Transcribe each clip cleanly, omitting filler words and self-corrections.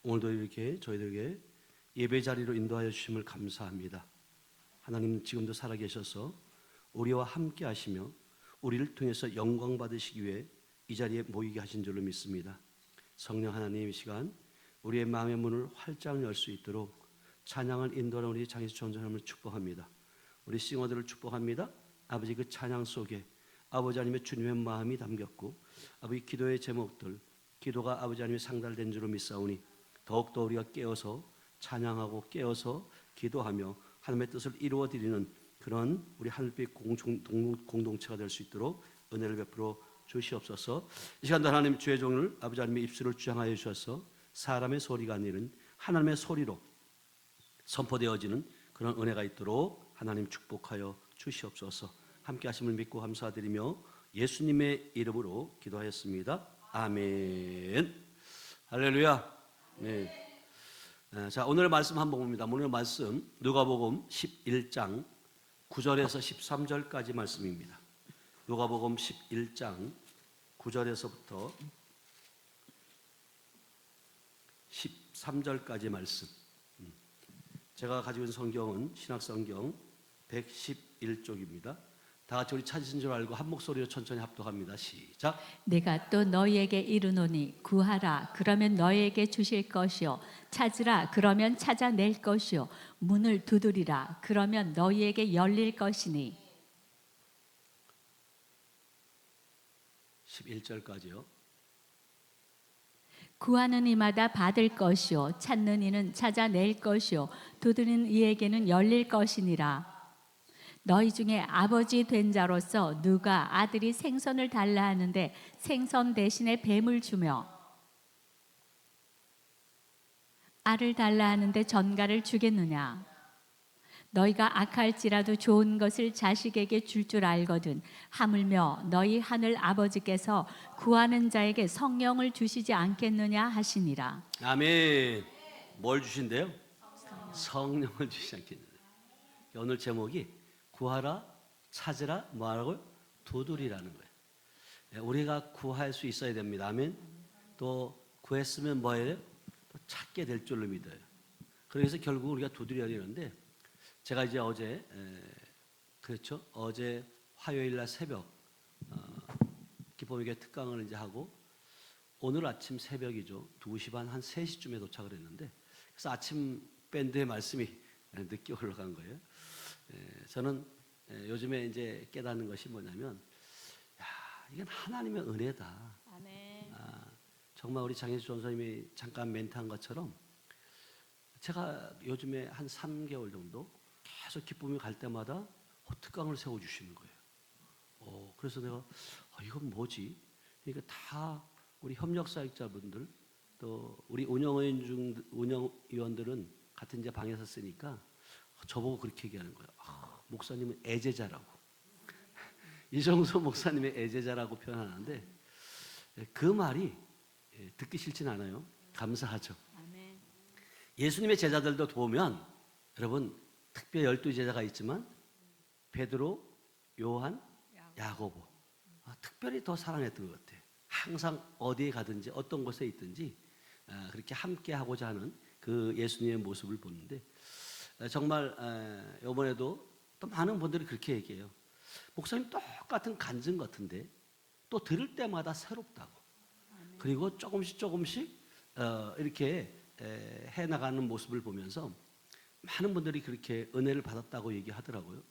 오늘도 이렇게 저희들에게 예배 자리로 인도하여 주심을 감사합니다. 하나님 지금도 살아계셔서 우리와 함께 하시며 우리를 통해서 영광 받으시기 위해 이 자리에 모이게 하신 줄로 믿습니다. 성령 하나님, 이 시간 우리의 마음의 문을 활짝 열 수 있도록 찬양을 인도하는 우리 장희수 전사님을 축복합니다. 우리 싱어들을 축복합니다. 아버지, 그 찬양 속에 아버지 하나님의 주님의 마음이 담겼고 아버지 기도의 제목들, 기도가 아버지 하나님의 상달된 줄로 믿사오니 더욱더 우리가 깨어서 찬양하고 깨어서 기도하며 하나님의 뜻을 이루어드리는 그런 우리 하늘빛 공동체가 될 수 있도록 은혜를 베풀어 주시옵소서. 이 시간도 하나님 주의 종을 아버지 하나님의 입술을 주장하여 주셔서 사람의 소리가 아니라 하나님의 소리로 선포되어지는 그런 은혜가 있도록 하나님 축복하여 주시옵소서. 함께 하심을 믿고 감사드리며 예수님의 이름으로 기도하였습니다. 아멘. 할렐루야. 네. 자, 오늘의 말씀 한번 봅니다. 오늘의 말씀 누가복음 11장 9절에서 13절까지 말씀입니다. 누가복음 11장 9절에서부터 13절까지 말씀. 제가 가지고 있는 성경은 신약성경 111쪽입니다. 다 같이 우리 찾으신 줄 알고 한 목소리로 천천히 합독합니다. 시작. 내가 또 너희에게 이르노니 구하라 그러면 너희에게 주실 것이요 찾으라 그러면 찾아낼 것이요 문을 두드리라 그러면 너희에게 열릴 것이니. 11절까지요. 구하는 이마다 받을 것이요 찾는 이는 찾아낼 것이요 두드리는 이에게는 열릴 것이니라. 너희 중에 아버지 된 자로서 누가 아들이 생선을 달라 하는데 생선 대신에 뱀을 주며 알을 달라 하는데 전갈을 주겠느냐. 너희가 악할지라도 좋은 것을 자식에게 줄 줄 알거든 하물며 너희 하늘 아버지께서 구하는 자에게 성령을 주시지 않겠느냐 하시니라. 아멘. 뭘 주신대요? 성령을 주시지 않겠느냐. 오늘 제목이 구하라, 찾으라, 뭐하라고요? 두드리라는 거예요. 우리가 구할 수 있어야 됩니다. 아멘. 또 구했으면 뭐예요? 또 찾게 될 줄로 믿어요. 그래서 결국 우리가 두드려야 되는데, 제가 이제 어제 그렇죠? 어제 화요일 날 새벽 기쁨의교회 특강을 이제 하고 오늘 아침 새벽이죠. 2시 반 한 3시쯤에 도착을 했는데, 그래서 아침 밴드의 말씀이 늦게 올라간 거예요. 저는 요즘에 이제 깨닫는 것이 뭐냐면, 이건 하나님의 은혜다. 아멘. 정말 우리 장혜수 전사님이 잠깐 멘트한 것처럼 제가 요즘에 한 3개월 정도 계속 기쁨이 갈 때마다 특강을 세워주시는 거예요. 그래서 내가 이건 뭐지? 그러니까 다 우리 협력사역자분들 또 우리 운영위원들은 같은 이제 방에서 쓰니까 저보고 그렇게 얘기하는 거예요. 목사님은 애제자라고. 이정수 목사님의 애제자라고 표현하는데 그 말이 듣기 싫진 않아요. 감사하죠. 아멘. 예수님의 제자들도 보면 여러분 특별히 12제자가 있지만 베드로, 요한, 야고보 특별히 더 사랑했던 것 같아요. 항상 어디에 가든지 어떤 곳에 있든지 그렇게 함께 하고자 하는 그 예수님의 모습을 보는데 정말 이번에도 또 많은 분들이 그렇게 얘기해요. 목사님 똑같은 간증 같은데 또 들을 때마다 새롭다고. 그리고 조금씩 이렇게 해나가는 모습을 보면서 많은 분들이 그렇게 은혜를 받았다고 얘기하더라고요.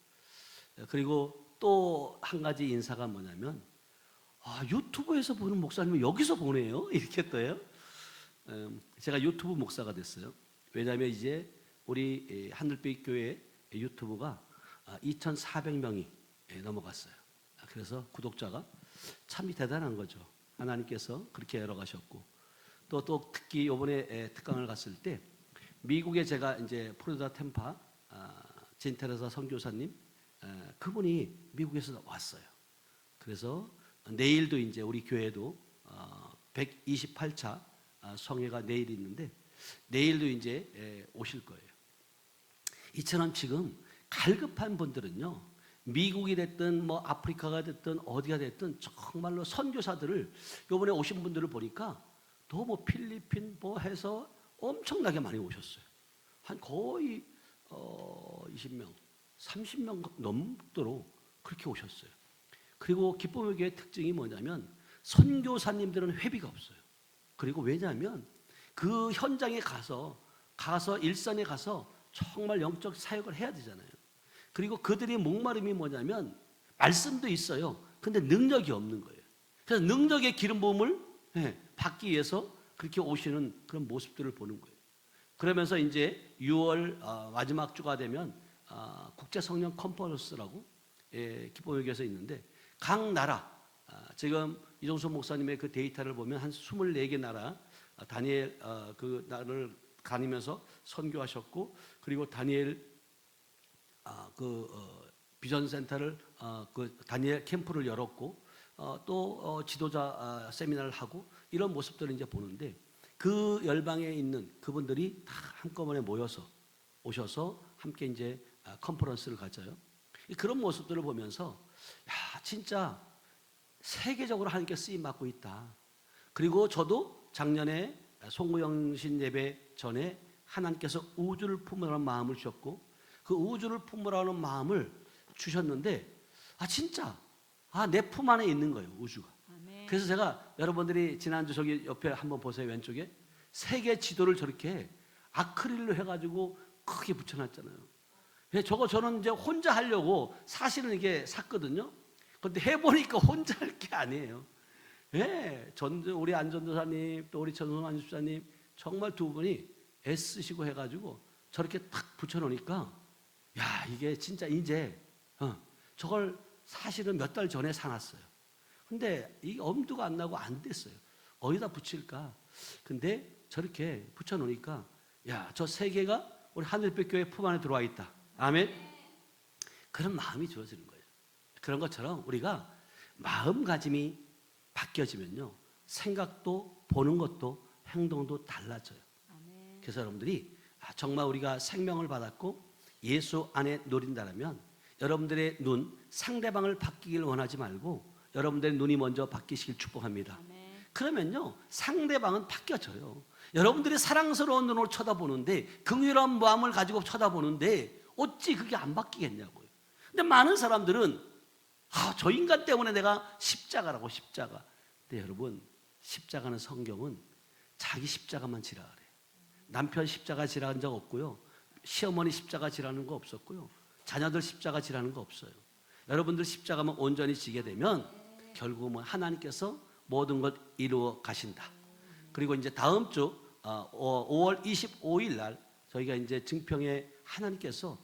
그리고 또 한 가지 인사가 뭐냐면 유튜브에서 보는 목사님은 여기서 보네요. 이렇게 또요. 제가 유튜브 목사가 됐어요. 왜냐하면 이제 우리 하늘빛 교회 유튜브가 2,400명이 넘어갔어요. 그래서 구독자가 참 대단한 거죠. 하나님께서 그렇게 열어가셨고 또 특히 이번에 특강을 갔을 때 미국에 제가 이제 프로다 템파 진테레사 선교사님 그분이 미국에서 왔어요. 그래서 내일도 이제 우리 교회도 128차 성회가 내일 있는데 내일도 이제 오실 거예요. 이처럼 지금 갈급한 분들은요, 미국이 됐든 뭐 아프리카가 됐든 어디가 됐든 정말로 선교사들을 이번에 오신 분들을 보니까 또 뭐 필리핀 뭐 해서 엄청나게 많이 오셨어요. 한 거의 20명, 30명 넘도록 그렇게 오셨어요. 그리고 기쁨의 교회의 특징이 뭐냐면 선교사님들은 회비가 없어요. 그리고 왜냐하면 그 현장에 가서 일선에 가서 정말 영적 사역을 해야 되잖아요. 그리고 그들의 목마름이 뭐냐면 말씀도 있어요. 근데 능력이 없는 거예요. 그래서 능력의 기름 부음을 받기 위해서 그렇게 오시는 그런 모습들을 보는 거예요. 그러면서 이제 6월 마지막 주가 되면 국제 성령 컨퍼런스라고 기쁨의 교회에서 있는데 각 나라 지금 이종수 목사님의 그 데이터를 보면 한 24개 나라 다니엘 그 나라를 다니면서 선교하셨고 그리고 다니엘 비전 센터를 그 다니엘 캠프를 열었고 또 지도자 세미나를 하고 이런 모습들을 이제 보는데 그 열방에 있는 그분들이 다 한꺼번에 모여서 오셔서 함께 이제 컨퍼런스를 가져요. 그런 모습들을 보면서 야 진짜 세계적으로 하나님께 쓰임 받고 있다. 그리고 저도 작년에 송구영신 예배 전에 하나님께서 우주를 품으라는 마음을 주셨고 그 우주를 품으라는 마음을 주셨는데 진짜 내 품 안에 있는 거예요 우주가. 아멘. 그래서 제가 여러분들이 지난주 저기 옆에 한번 보세요 왼쪽에 세계 지도를 저렇게 아크릴로 해가지고 크게 붙여놨잖아요. 저는 이제 혼자 하려고 사실은 이게 샀거든요. 근데 해보니까 혼자 할 게 아니에요. 우리 안전도사님 또 우리 전성환 집사님 정말 두 분이 애쓰시고 해가지고 저렇게 딱 붙여놓으니까 야 이게 진짜 이제 저걸 사실은 몇 달 전에 사놨어요. 근데 이 엄두가 안 나고 안 됐어요. 어디다 붙일까? 근데 저렇게 붙여놓으니까 야 저 세계가 우리 하늘빛 교회 품 안에 들어와 있다. 아멘. 그런 마음이 주어지는 거예요. 그런 것처럼 우리가 마음가짐이 바뀌어지면요 생각도 보는 것도 행동도 달라져요. 아멘. 그래서 여러분들이 정말 우리가 생명을 받았고 예수 안에 노린다면 여러분들의 눈 상대방을 바뀌길 원하지 말고 여러분들의 눈이 먼저 바뀌시길 축복합니다. 아멘. 그러면요 상대방은 바뀌어져요. 여러분들이 사랑스러운 눈으로 쳐다보는데 긍휼한 마음을 가지고 쳐다보는데 어찌 그게 안 바뀌겠냐고요. 근데 많은 사람들은 저 인간 때문에 내가 십자가라고 십자가. 근데 여러분 십자가는 성경은 자기 십자가만 지라 그래요. 남편 십자가 지라는 적 없고요. 시어머니 십자가 지라는 거 없었고요. 자녀들 십자가 지라는 거 없어요. 여러분들 십자가만 온전히 지게 되면 결국은 하나님께서 모든 것 이루어 가신다. 그리고 이제 다음 주 5월 25일 날 저희가 이제 증평에 하나님께서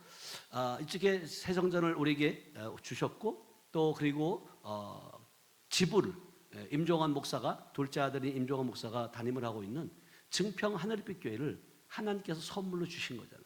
이쪽에 세정전을 우리에게 주셨고 또 그리고 지부를 임종환 목사가 둘째 아들인 임종환 목사가 담임을 하고 있는 증평 하늘빛 교회를 하나님께서 선물로 주신 거잖아요.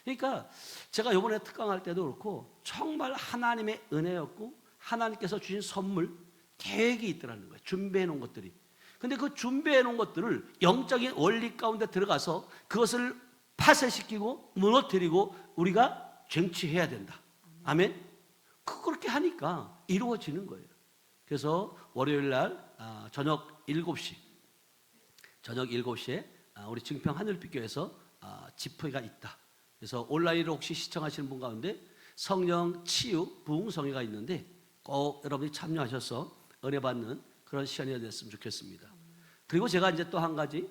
그러니까 제가 이번에 특강할 때도 그렇고 정말 하나님의 은혜였고 하나님께서 주신 선물 되게 있더라는 거예요. 준비해 놓은 것들이. 근데 그 준비해 놓은 것들을 영적인 원리 가운데 들어가서 그것을 파쇄시키고 무너뜨리고 우리가 쟁취해야 된다. 아멘. 그렇게 하니까 이루어지는 거예요. 그래서 월요일 날 저녁 7시에 우리 증평 하늘빛교회에서 집회가 있다. 그래서 온라인으로 혹시 시청하시는 분 가운데 성령 치유 부흥성회가 있는데 꼭 여러분이 참여하셔서 은혜 받는 그런 시간이 됐으면 좋겠습니다. 그리고 제가 이제 또 한 가지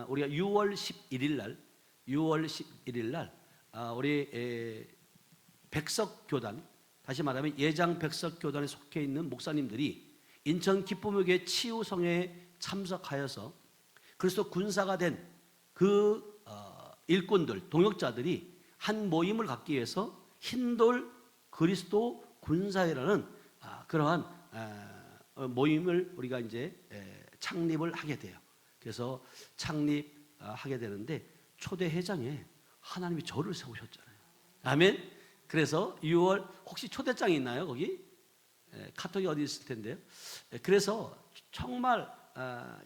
우리가 6월 11일 날 우리 백석교단 다시 말하면 예장 백석교단에 속해 있는 목사님들이 인천 기쁨의 교회 치유성회에 참석하여서 그리스도 군사가 된 그 일꾼들 동역자들이 한 모임을 갖기 위해서 흰돌 그리스도 군사회라는 그러한 모임을 우리가 이제 창립을 하게 돼요. 그래서 창립하게 되는데 초대 회장에 하나님이 저를 세우셨잖아요. 아멘. 그래서 6월 혹시 초대장이 있나요 거기? 카톡이 어디 있을 텐데요. 그래서 정말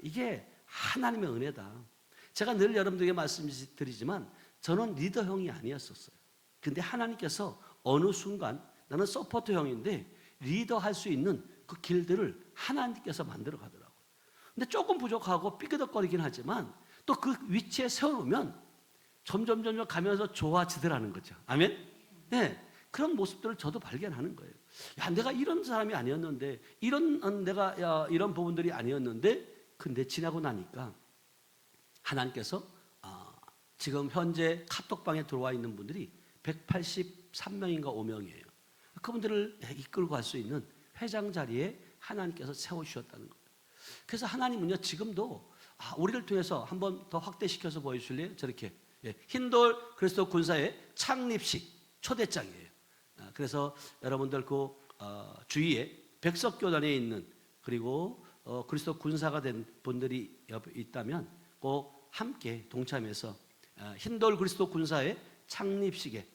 이게 하나님의 은혜다. 제가 늘 여러분들에게 말씀드리지만 저는 리더형이 아니었었어요. 근데 하나님께서 어느 순간 나는 서포터형인데 리더할 수 있는 그 길들을 하나님께서 만들어 가더라고요. 근데 조금 부족하고 삐그덕거리긴 하지만 또 그 위치에 세워놓으면 점점 가면서 좋아지더라는 거죠. 아멘? 네, 그런 모습들을 저도 발견하는 거예요. 야, 내가 이런 사람이 아니었는데, 이런 부분들이 아니었는데, 근데 지나고 나니까 하나님께서 지금 현재 카톡방에 들어와 있는 분들이 183명인가 5명이에요. 그분들을 이끌고 갈 수 있는 회장 자리에 하나님께서 세워주셨다는 거예요. 그래서 하나님은요, 지금도 우리를 통해서 한번 더 확대시켜서 보여주실래요? 저렇게 흰돌 그리스도 군사의 창립식 초대장이에요. 그래서 여러분들 그 주위에 백석교단에 있는, 그리고 그리스도 군사가 된 분들이 있다면 꼭 함께 동참해서 흰돌 그리스도 군사의 창립식에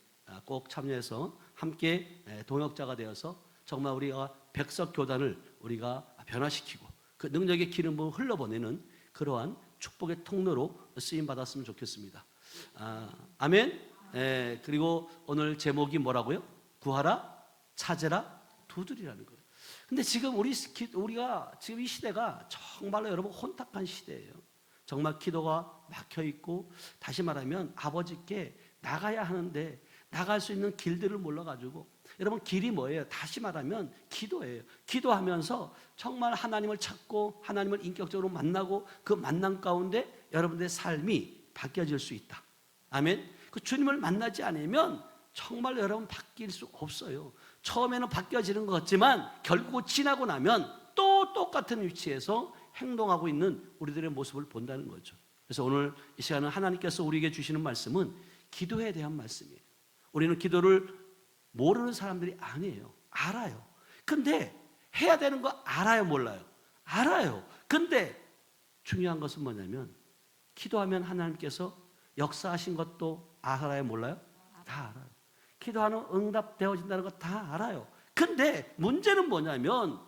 꼭 참여해서 함께 동역자가 되어서 정말 우리가 백석교단을 우리가 변화시키고 그 능력의 기름 부음을 흘러보내는 그러한 축복의 통로로 쓰임 받았으면 좋겠습니다. 아멘. 그리고 오늘 제목이 뭐라고요? 구하라, 찾으라, 두드리라는 거예요. 근데 지금 우리가 지금 이 시대가 정말로 여러분 혼탁한 시대예요. 정말 기도가 막혀 있고, 다시 말하면 아버지께 나가야 하는데 나갈 수 있는 길들을 몰라가지고, 여러분 길이 뭐예요? 다시 말하면 기도예요. 기도하면서 정말 하나님을 찾고 하나님을 인격적으로 만나고 그 만남 가운데 여러분들의 삶이 바뀌어질 수 있다. 아멘. 그 주님을 만나지 않으면 정말 여러분 바뀔 수 없어요. 처음에는 바뀌어지는 것 같지만 결국 지나고 나면 또 똑같은 위치에서 행동하고 있는 우리들의 모습을 본다는 거죠. 그래서 오늘 이 시간은 하나님께서 우리에게 주시는 말씀은 기도에 대한 말씀이에요. 우리는 기도를 모르는 사람들이 아니에요. 알아요. 근데 해야 되는 거 알아요, 몰라요? 알아요. 근데 중요한 것은 뭐냐면 기도하면 하나님께서 역사하신 것도 알아요, 몰라요? 다 알아요. 기도하는 응답되어진다는 거 다 알아요. 근데 문제는 뭐냐면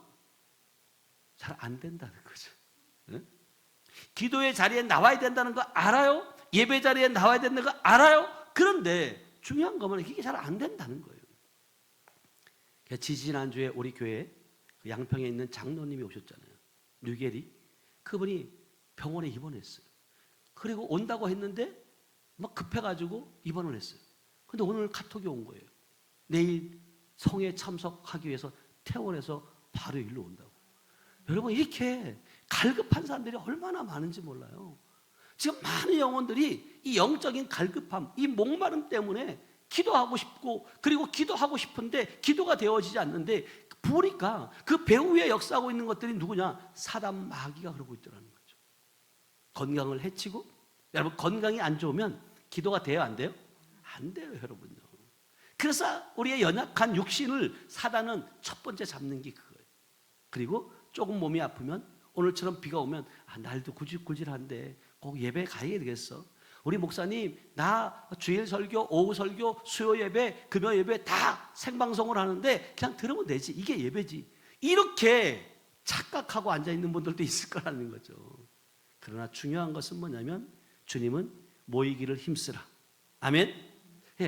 잘 안 된다는 거죠. 네? 기도의 자리에 나와야 된다는 거 알아요? 예배 자리에 나와야 된다는 거 알아요? 그런데 중요한 거는 이게 잘 안 된다는 거예요. 지지난주에 우리 교회에 양평에 있는 장로님이 오셨잖아요. 류계리. 그분이 병원에 입원했어요. 그리고 온다고 했는데 막 급해가지고 입원을 했어요. 근데 오늘 카톡이 온 거예요. 내일 성에 참석하기 위해서 퇴원해서 바로 일로 온다고. 여러분, 이렇게 갈급한 사람들이 얼마나 많은지 몰라요. 지금 많은 영혼들이 이 영적인 갈급함, 이 목마름 때문에 기도하고 싶고, 그리고 기도하고 싶은데 기도가 되어지지 않는데, 보니까 그 배후 위에 역사하고 있는 것들이 누구냐? 사단 마귀가 그러고 있더라는 거죠. 건강을 해치고, 여러분 건강이 안 좋으면 기도가 돼요, 안 돼요? 안 돼요, 여러분요. 그래서 우리의 연약한 육신을 사단은 첫 번째 잡는 게 그거예요. 그리고 조금 몸이 아프면, 오늘처럼 비가 오면 날도 굴질굴질한데 꼭 예배 가야 되겠어. 우리 목사님, 나 주일 설교, 오후 설교, 수요 예배, 금요 예배 다 생방송을 하는데 그냥 들으면 되지. 이게 예배지. 이렇게 착각하고 앉아있는 분들도 있을 거라는 거죠. 그러나 중요한 것은 뭐냐면 주님은 모이기를 힘쓰라. 아멘.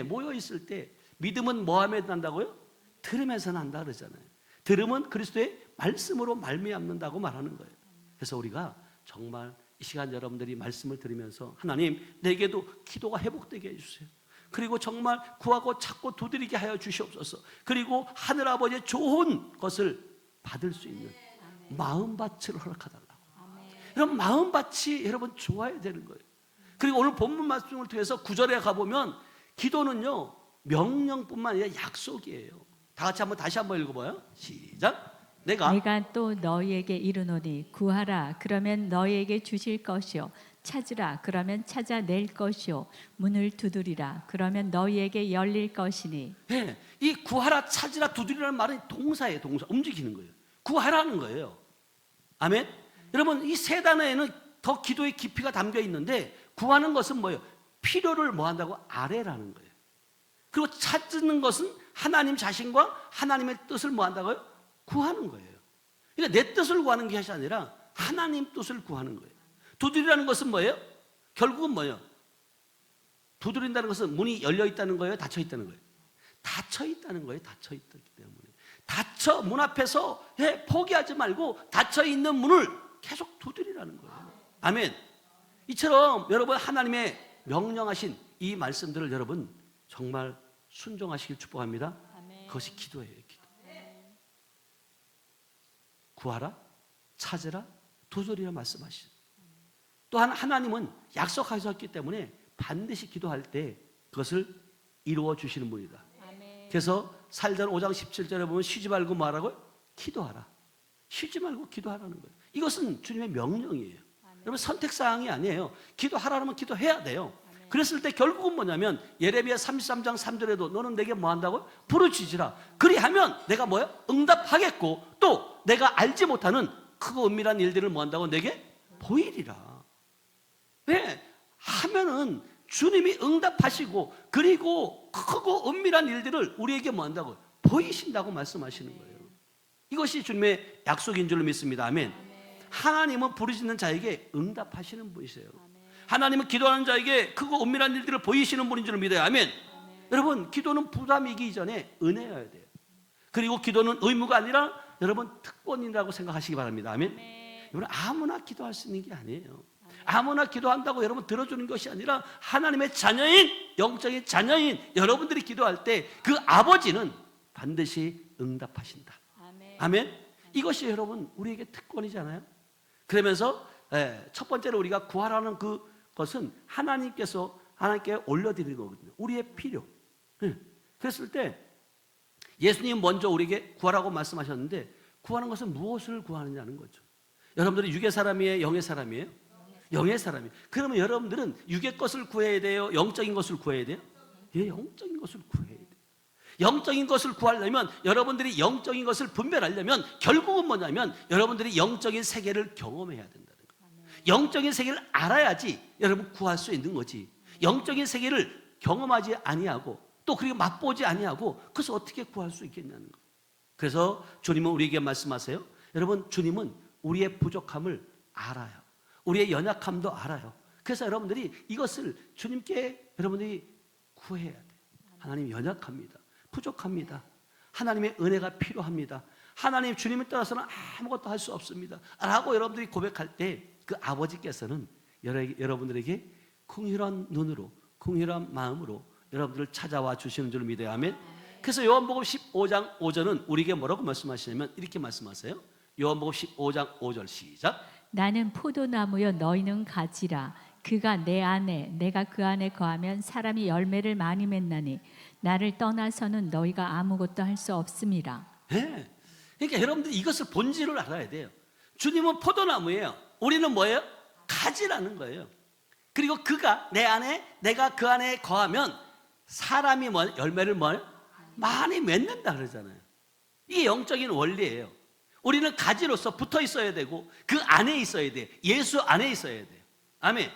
모여있을 때 믿음은 뭐 하면 난다고요? 들으면서 난다 그러잖아요. 들음은 그리스도의 말씀으로 말미암는다고 말하는 거예요. 그래서 우리가 정말 이 시간 여러분들이 말씀을 들으면서 하나님, 내게도 기도가 회복되게 해주세요. 그리고 정말 구하고 찾고 두드리게 하여 주시옵소서. 그리고 하늘아버지의 좋은 것을 받을 수 있는 마음밭을 허락하달라고. 여러분, 마음밭이 여러분 좋아야 되는 거예요. 그리고 오늘 본문 말씀을 통해서 9절에 가보면 기도는요, 명령뿐만 아니라 약속이에요. 다 같이 다시 한번 읽어봐요. 시작. 내가 또 너희에게 이르노니 구하라 그러면 너희에게 주실 것이요 찾으라 그러면 찾아낼 것이요 문을 두드리라 그러면 너희에게 열릴 것이니. 네, 이 구하라, 찾으라, 두드리라는 말은 동사예요. 동사, 움직이는 거예요. 구하라는 거예요. 아멘. 여러분, 이 세 단어에는 더 기도의 깊이가 담겨 있는데, 구하는 것은 뭐예요? 필요를 뭐 한다고? 아뢰라는 거예요. 그리고 찾는 것은 하나님 자신과 하나님의 뜻을 뭐 한다고요? 구하는 거예요. 그러니까 내 뜻을 구하는 것이 아니라 하나님 뜻을 구하는 거예요. 두드리라는 것은 뭐예요? 결국은 뭐예요? 두드린다는 것은 문이 열려 있다는 거예요? 닫혀 있다는 거예요? 닫혀 있다는 거예요. 닫혀 있기 때문에. 문 앞에서 포기하지 말고 닫혀 있는 문을 계속 두드리라는 거예요. 아멘. 이처럼 여러분 하나님의 명령하신 이 말씀들을 여러분 정말 순종하시길 축복합니다. 그것이 기도예요. 기도. 구하라, 찾으라, 도저리라 말씀하시죠. 또한 하나님은 약속하셨기 때문에 반드시 기도할 때 그것을 이루어 주시는 분이다. 그래서 살전 5장 17절에 보면 쉬지 말고 뭐하라고요? 기도하라. 쉬지 말고 기도하라는 거예요. 이것은 주님의 명령이에요. 여러분 선택사항이 아니에요. 기도하라면 기도해야 돼요. 그랬을 때 결국은 뭐냐면 예레미야 33장 3절에도 너는 내게 뭐 한다고요? 부르짖으라. 그리하면 내가 뭐요? 응답하겠고 또 내가 알지 못하는 크고 은밀한 일들을 뭐 한다고? 내게 보이리라. 왜? 하면은 주님이 응답하시고 그리고 크고 은밀한 일들을 우리에게 뭐 한다고? 보이신다고 말씀하시는 거예요. 이것이 주님의 약속인 줄로 믿습니다. 아멘. 하나님은 부르짖는 자에게 응답하시는 분이세요. 하나님은 기도하는 자에게 크고 은밀한 일들을 보이시는 분인 줄 믿어요. 아멘. 여러분 기도는 부담이기 전에 은혜여야 돼요. 그리고 기도는 의무가 아니라 여러분 특권이라고 생각하시기 바랍니다. 아멘. 여러분 아무나 기도할 수 있는 게 아니에요. 아무나 기도한다고 여러분 들어주는 것이 아니라 하나님의 자녀인 영적인 자녀인 여러분들이 기도할 때 그 아버지는 반드시 응답하신다. 아멘. 이것이 여러분 우리에게 특권이잖아요. 그러면서 첫 번째로 우리가 구하라는 그것은 하나님께 올려드리는 거거든요. 우리의 필요. 그랬을 때 예수님 먼저 우리에게 구하라고 말씀하셨는데 구하는 것은 무엇을 구하느냐는 거죠. 여러분들이 육의 사람이에요? 영의 사람이에요? 영의 사람이에요. 그러면 여러분들은 육의 것을 구해야 돼요? 영적인 것을 구해야 돼요? 예, 영적인 것을 구해야 돼요. 영적인 것을 구하려면 여러분들이 영적인 것을 분별하려면 결국은 뭐냐면 여러분들이 영적인 세계를 경험해야 된다는 거예요. 영적인 세계를 알아야지 여러분 구할 수 있는 거지. 영적인 세계를 경험하지 아니하고 또 그리고 맛보지 아니하고 그래서 어떻게 구할 수 있겠냐는 거예요. 그래서 주님은 우리에게 말씀하세요. 여러분 주님은 우리의 부족함을 알아요. 우리의 연약함도 알아요. 그래서 여러분들이 이것을 주님께 여러분들이 구해야 돼요. 하나님 연약합니다. 부족합니다. 하나님의 은혜가 필요합니다. 하나님 주님을 떠나서는 아무것도 할 수 없습니다. 라고 여러분들이 고백할 때 그 아버지께서는 여러분들에게 긍휼한 눈으로 긍휼한 마음으로 여러분들을 찾아와 주시는 줄 믿어요. 아멘. 그래서 요한복음 15장 5절은 우리에게 뭐라고 말씀하시냐면 이렇게 말씀하세요. 요한복음 15장 5절 시작. 나는 포도나무여 너희는 가지라. 그가 내 안에 내가 그 안에 거하면 사람이 열매를 많이 맺나니 나를 떠나서는 너희가 아무것도 할 수 없음이라. 네. 그러니까 여러분들 이것을 본질을 알아야 돼요. 주님은 포도나무예요. 우리는 뭐예요? 가지라는 거예요. 그리고 그가 내 안에 내가 그 안에 거하면 사람이 열매를 많이 맺는다 그러잖아요. 이게 영적인 원리예요. 우리는 가지로서 붙어 있어야 되고 그 안에 있어야 돼요. 예수 안에 있어야 돼요. 아멘.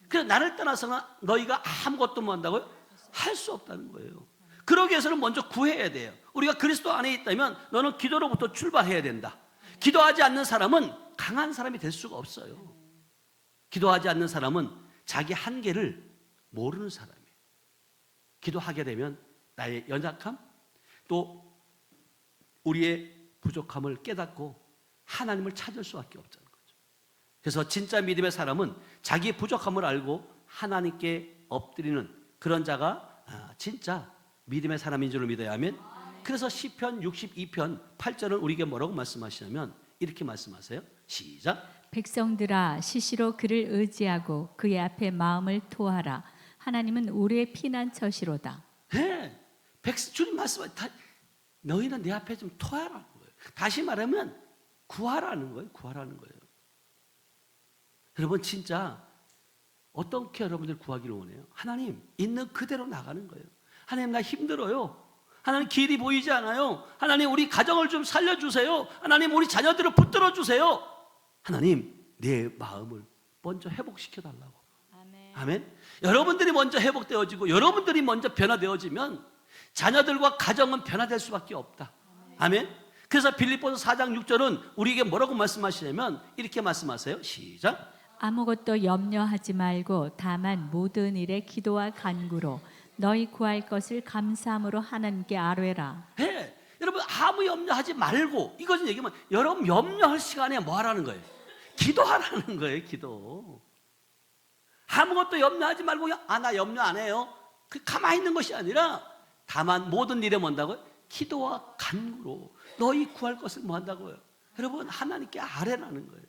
그래서 나를 떠나서는 너희가 아무것도 뭐 한다고요? 할 수 없다는 거예요. 그러기 위해서는 먼저 구해야 돼요. 우리가 그리스도 안에 있다면 너는 기도로부터 출발해야 된다. 기도하지 않는 사람은 강한 사람이 될 수가 없어요. 기도하지 않는 사람은 자기 한계를 모르는 사람이에요. 기도하게 되면 나의 연약함 또 우리의 부족함을 깨닫고 하나님을 찾을 수밖에 없다는 거죠. 그래서 진짜 믿음의 사람은 자기의 부족함을 알고 하나님께 엎드리는 그런 자가 진짜 믿음의 사람인 줄 믿어야 하면. 그래서 시편 62편 8절은 우리에게 뭐라고 말씀하시냐면 이렇게 말씀하세요. 시작. 백성들아 시시로 그를 의지하고 그의 앞에 마음을 토하라. 하나님은 우리의 피난처시로다. 네. 주님 말씀하세요. 너희는 내 앞에 좀 토하라는 거예요. 다시 말하면 구하라는 거예요. 구하라는 거예요. 여러분 진짜 어떻게 여러분들 구하기를 원해요? 하나님 있는 그대로 나가는 거예요. 하나님 나 힘들어요. 하나님 길이 보이지 않아요. 하나님 우리 가정을 좀 살려주세요. 하나님 우리 자녀들을 붙들어 주세요. 하나님 내 마음을 먼저 회복시켜달라고. 아멘. 여러분들이 먼저 회복되어지고 여러분들이 먼저 변화되어지면 자녀들과 가정은 변화될 수밖에 없다. 아멘. 그래서 빌립보서 4장 6절은 우리에게 뭐라고 말씀하시냐면 이렇게 말씀하세요. 시작. 아무것도 염려하지 말고 다만 모든 일에 기도와 간구로 너희 구할 것을 감사함으로 하나님께 아뢰라. 네. 여러분 아무 염려하지 말고 이것은 얘기하면 여러분 염려할 시간에 뭐 하라는 거예요? 기도하라는 거예요. 기도. 아무것도 염려하지 말고 그냥 나 염려 안 해요. 그 가만히 있는 것이 아니라 다만 모든 일에 뭔다고요? 기도와 간구로 너희 구할 것을 뭐 한다고요? 여러분 하나님께 아뢰라는 거예요.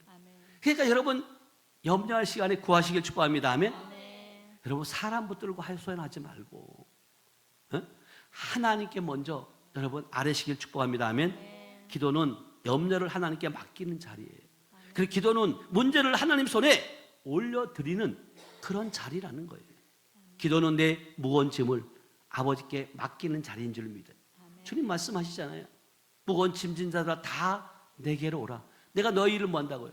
그러니까 여러분 염려할 시간에 구하시길 축복합니다. 아멘. 여러분 사람 붙들고 하소연하지 말고 하나님께 먼저 여러분 아뢰시길 축복합니다. 아멘. 기도는 염려를 하나님께 맡기는 자리예요. 그리고 기도는 문제를 하나님 손에 올려드리는 그런 자리라는 거예요. 기도는 내 무거운 짐을 아버지께 맡기는 자리인 줄 믿어요. 주님 말씀하시잖아요. 무거운 짐진 자들아 다 내게로 오라. 내가 너희를 뭐 한다고요?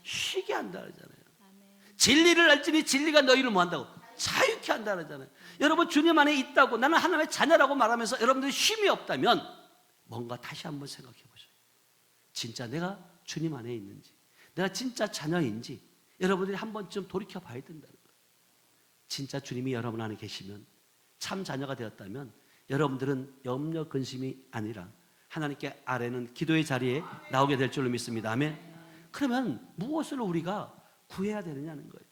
쉬게 한다 그러잖아요. 진리를 알지니 진리가 너희를 뭐 한다고? 자유케 한다 그러잖아요. 여러분 주님 안에 있다고 나는 하나님의 자녀라고 말하면서 여러분들이 쉼이 없다면 뭔가 다시 한번 생각해 보세요. 진짜 내가 주님 안에 있는지, 내가 진짜 자녀인지 여러분들이 한 번쯤 돌이켜 봐야 된다는 거예요. 진짜 주님이 여러분 안에 계시면, 참 자녀가 되었다면 여러분들은 염려 근심이 아니라 하나님께 아뢰는 기도의 자리에 나오게 될 줄로 믿습니다. 아멘. 그러면 무엇을 우리가 구해야 되느냐는 거예요.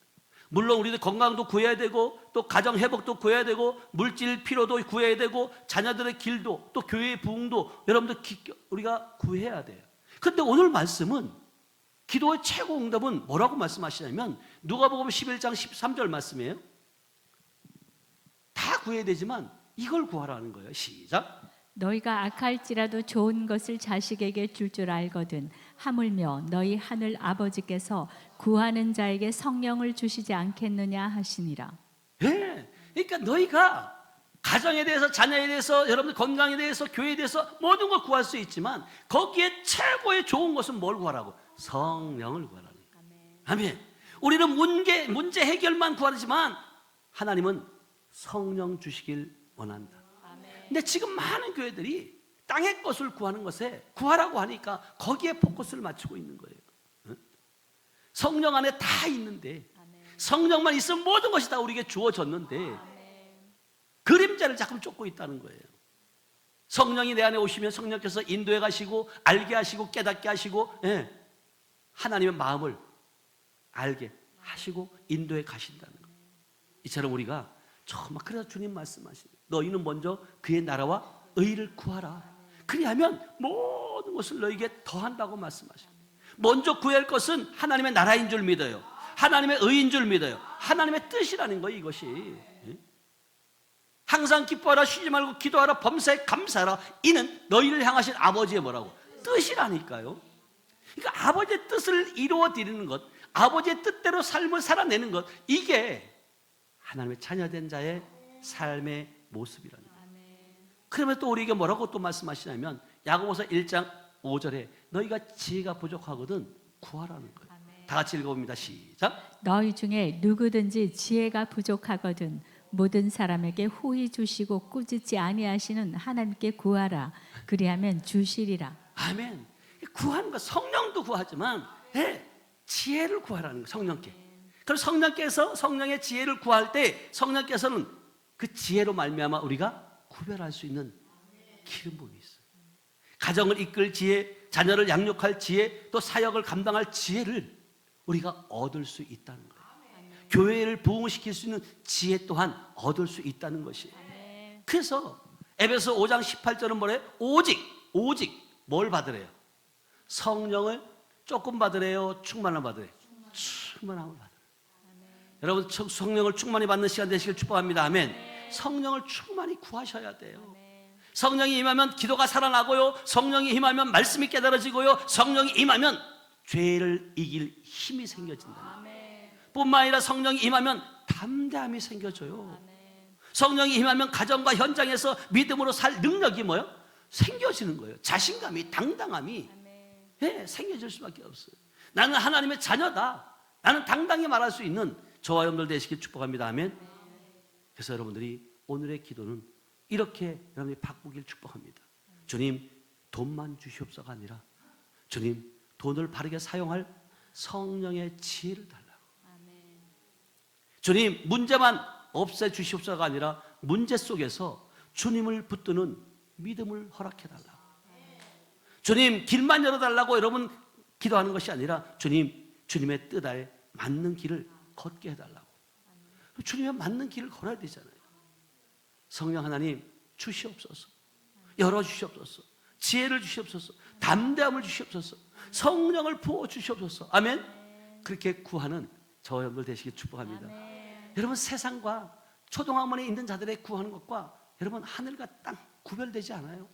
물론 우리도 건강도 구해야 되고 또 가정 회복도 구해야 되고 물질 필요도 구해야 되고 자녀들의 길도 또 교회의 부흥도 여러분들 우리가 구해야 돼요. 그런데 오늘 말씀은 기도의 최고 응답은 뭐라고 말씀하시냐면 누가복음 11장 13절 말씀이에요. 다 구해야 되지만 이걸 구하라는 거예요. 시작. 너희가 악할지라도 좋은 것을 자식에게 줄 줄 알거든 하물며 너희 하늘 아버지께서 구하는 자에게 성령을 주시지 않겠느냐 하시니라. 네. 그러니까 너희가 가정에 대해서, 자녀에 대해서, 여러분들 건강에 대해서, 교회에 대해서 모든 걸 구할 수 있지만 거기에 최고의 좋은 것은 뭘 구하라고? 성령을 구하라는 거예요. 아멘. 우리는 문제 해결만 구하지만 하나님은 성령 주시길 원한다. 근데 지금 많은 교회들이 땅의 것을 구하는 것에 구하라고 하니까 거기에 포커스를 맞추고 있는 거예요. 성령 안에 다 있는데 성령만 있으면 모든 것이 다 우리에게 주어졌는데 그림자를 자꾸 쫓고 있다는 거예요. 성령이 내 안에 오시면 성령께서 인도해 가시고 알게 하시고 깨닫게 하시고 하나님의 마음을 알게 하시고 인도해 가신다는 거예요. 이처럼 우리가 정말 그래서 주님 말씀하시는 너희는 먼저 그의 나라와 의를 구하라. 그리하면 모든 것을 너희에게 더한다고 말씀하십니다. 먼저 구할 것은 하나님의 나라인 줄 믿어요. 하나님의 의인 줄 믿어요. 하나님의 뜻이라는 거예요. 이것이 항상 기뻐하라, 쉬지 말고 기도하라, 범사에 감사하라. 이는 너희를 향하신 아버지의 뭐라고? 뜻이라니까요. 그러니까 아버지의 뜻을 이루어 드리는 것, 아버지의 뜻대로 삶을 살아내는 것, 이게 하나님의 자녀된 자의 삶의 모습이라는 거예요. 그러면 또 우리에게 뭐라고 또 말씀하시냐면 야고보서 1장 5절에 너희가 지혜가 부족하거든 구하라는 거예요. 다 같이 읽어봅니다. 시작. 너희 중에 누구든지 지혜가 부족하거든 모든 사람에게 호의 주시고 꾸짖지 아니하시는 하나님께 구하라. 그리하면 주시리라. 아멘. 구하는 거 성령도 구하지만 지혜를 구하라는 거예요. 성령께. 그럼 성령께서 성령의 지혜를 구할 때 성령께서는 그 지혜로 말미암아 우리가 구별할 수 있는 기름 부음이 있어요. 가정을 이끌 지혜, 자녀를 양육할 지혜, 또 사역을 감당할 지혜를 우리가 얻을 수 있다는 거예요. 교회를 부흥시킬 수 있는 지혜 또한 얻을 수 있다는 것이에요. 그래서 에베소 5장 18절은 뭐래요? 오직 뭘 받으래요? 성령을 조금 받으래요? 충만함을 받으래요? 충만함을 받으래요. 여러분 성령을 충만히 받는 시간 되시길 축복합니다. 아멘. 성령을 충만히 구하셔야 돼요. 성령이 임하면 기도가 살아나고요. 성령이 임하면 말씀이 깨달아지고요. 성령이 임하면 죄를 이길 힘이 생겨진다. 뿐만 아니라 성령이 임하면 담대함이 생겨져요. 성령이 임하면 가정과 현장에서 믿음으로 살 능력이 뭐요? 생겨지는 거예요. 자신감이, 당당함이 생겨질 수밖에 없어요. 나는 하나님의 자녀다. 나는 당당히 말할 수 있는 저와 여러분들 되시길 축복합니다. 아멘. 그래서 여러분들이 오늘의 기도는 이렇게 여러분이 바꾸길 축복합니다. 주님 돈만 주시옵소서가 아니라 주님 돈을 바르게 사용할 성령의 지혜를 달라고. 주님 문제만 없애 주시옵소서가 아니라 문제 속에서 주님을 붙드는 믿음을 허락해 달라고. 주님 길만 열어달라고 여러분 기도하는 것이 아니라 주님 주님의 뜻에 맞는 길을 걷게 해달라고. 주님의 맞는 길을 걸어야 되잖아요. 성령 하나님 주시옵소서. 열어주시옵소서. 지혜를 주시옵소서. 담대함을 주시옵소서. 성령을 부어 주시옵소서. 아멘. 그렇게 구하는 저와 여러분들 되시길 축복합니다. 여러분, 세상과 초등학문에 있는 자들의 구하는 것과 여러분 하늘과 땅 구별되지 않아요.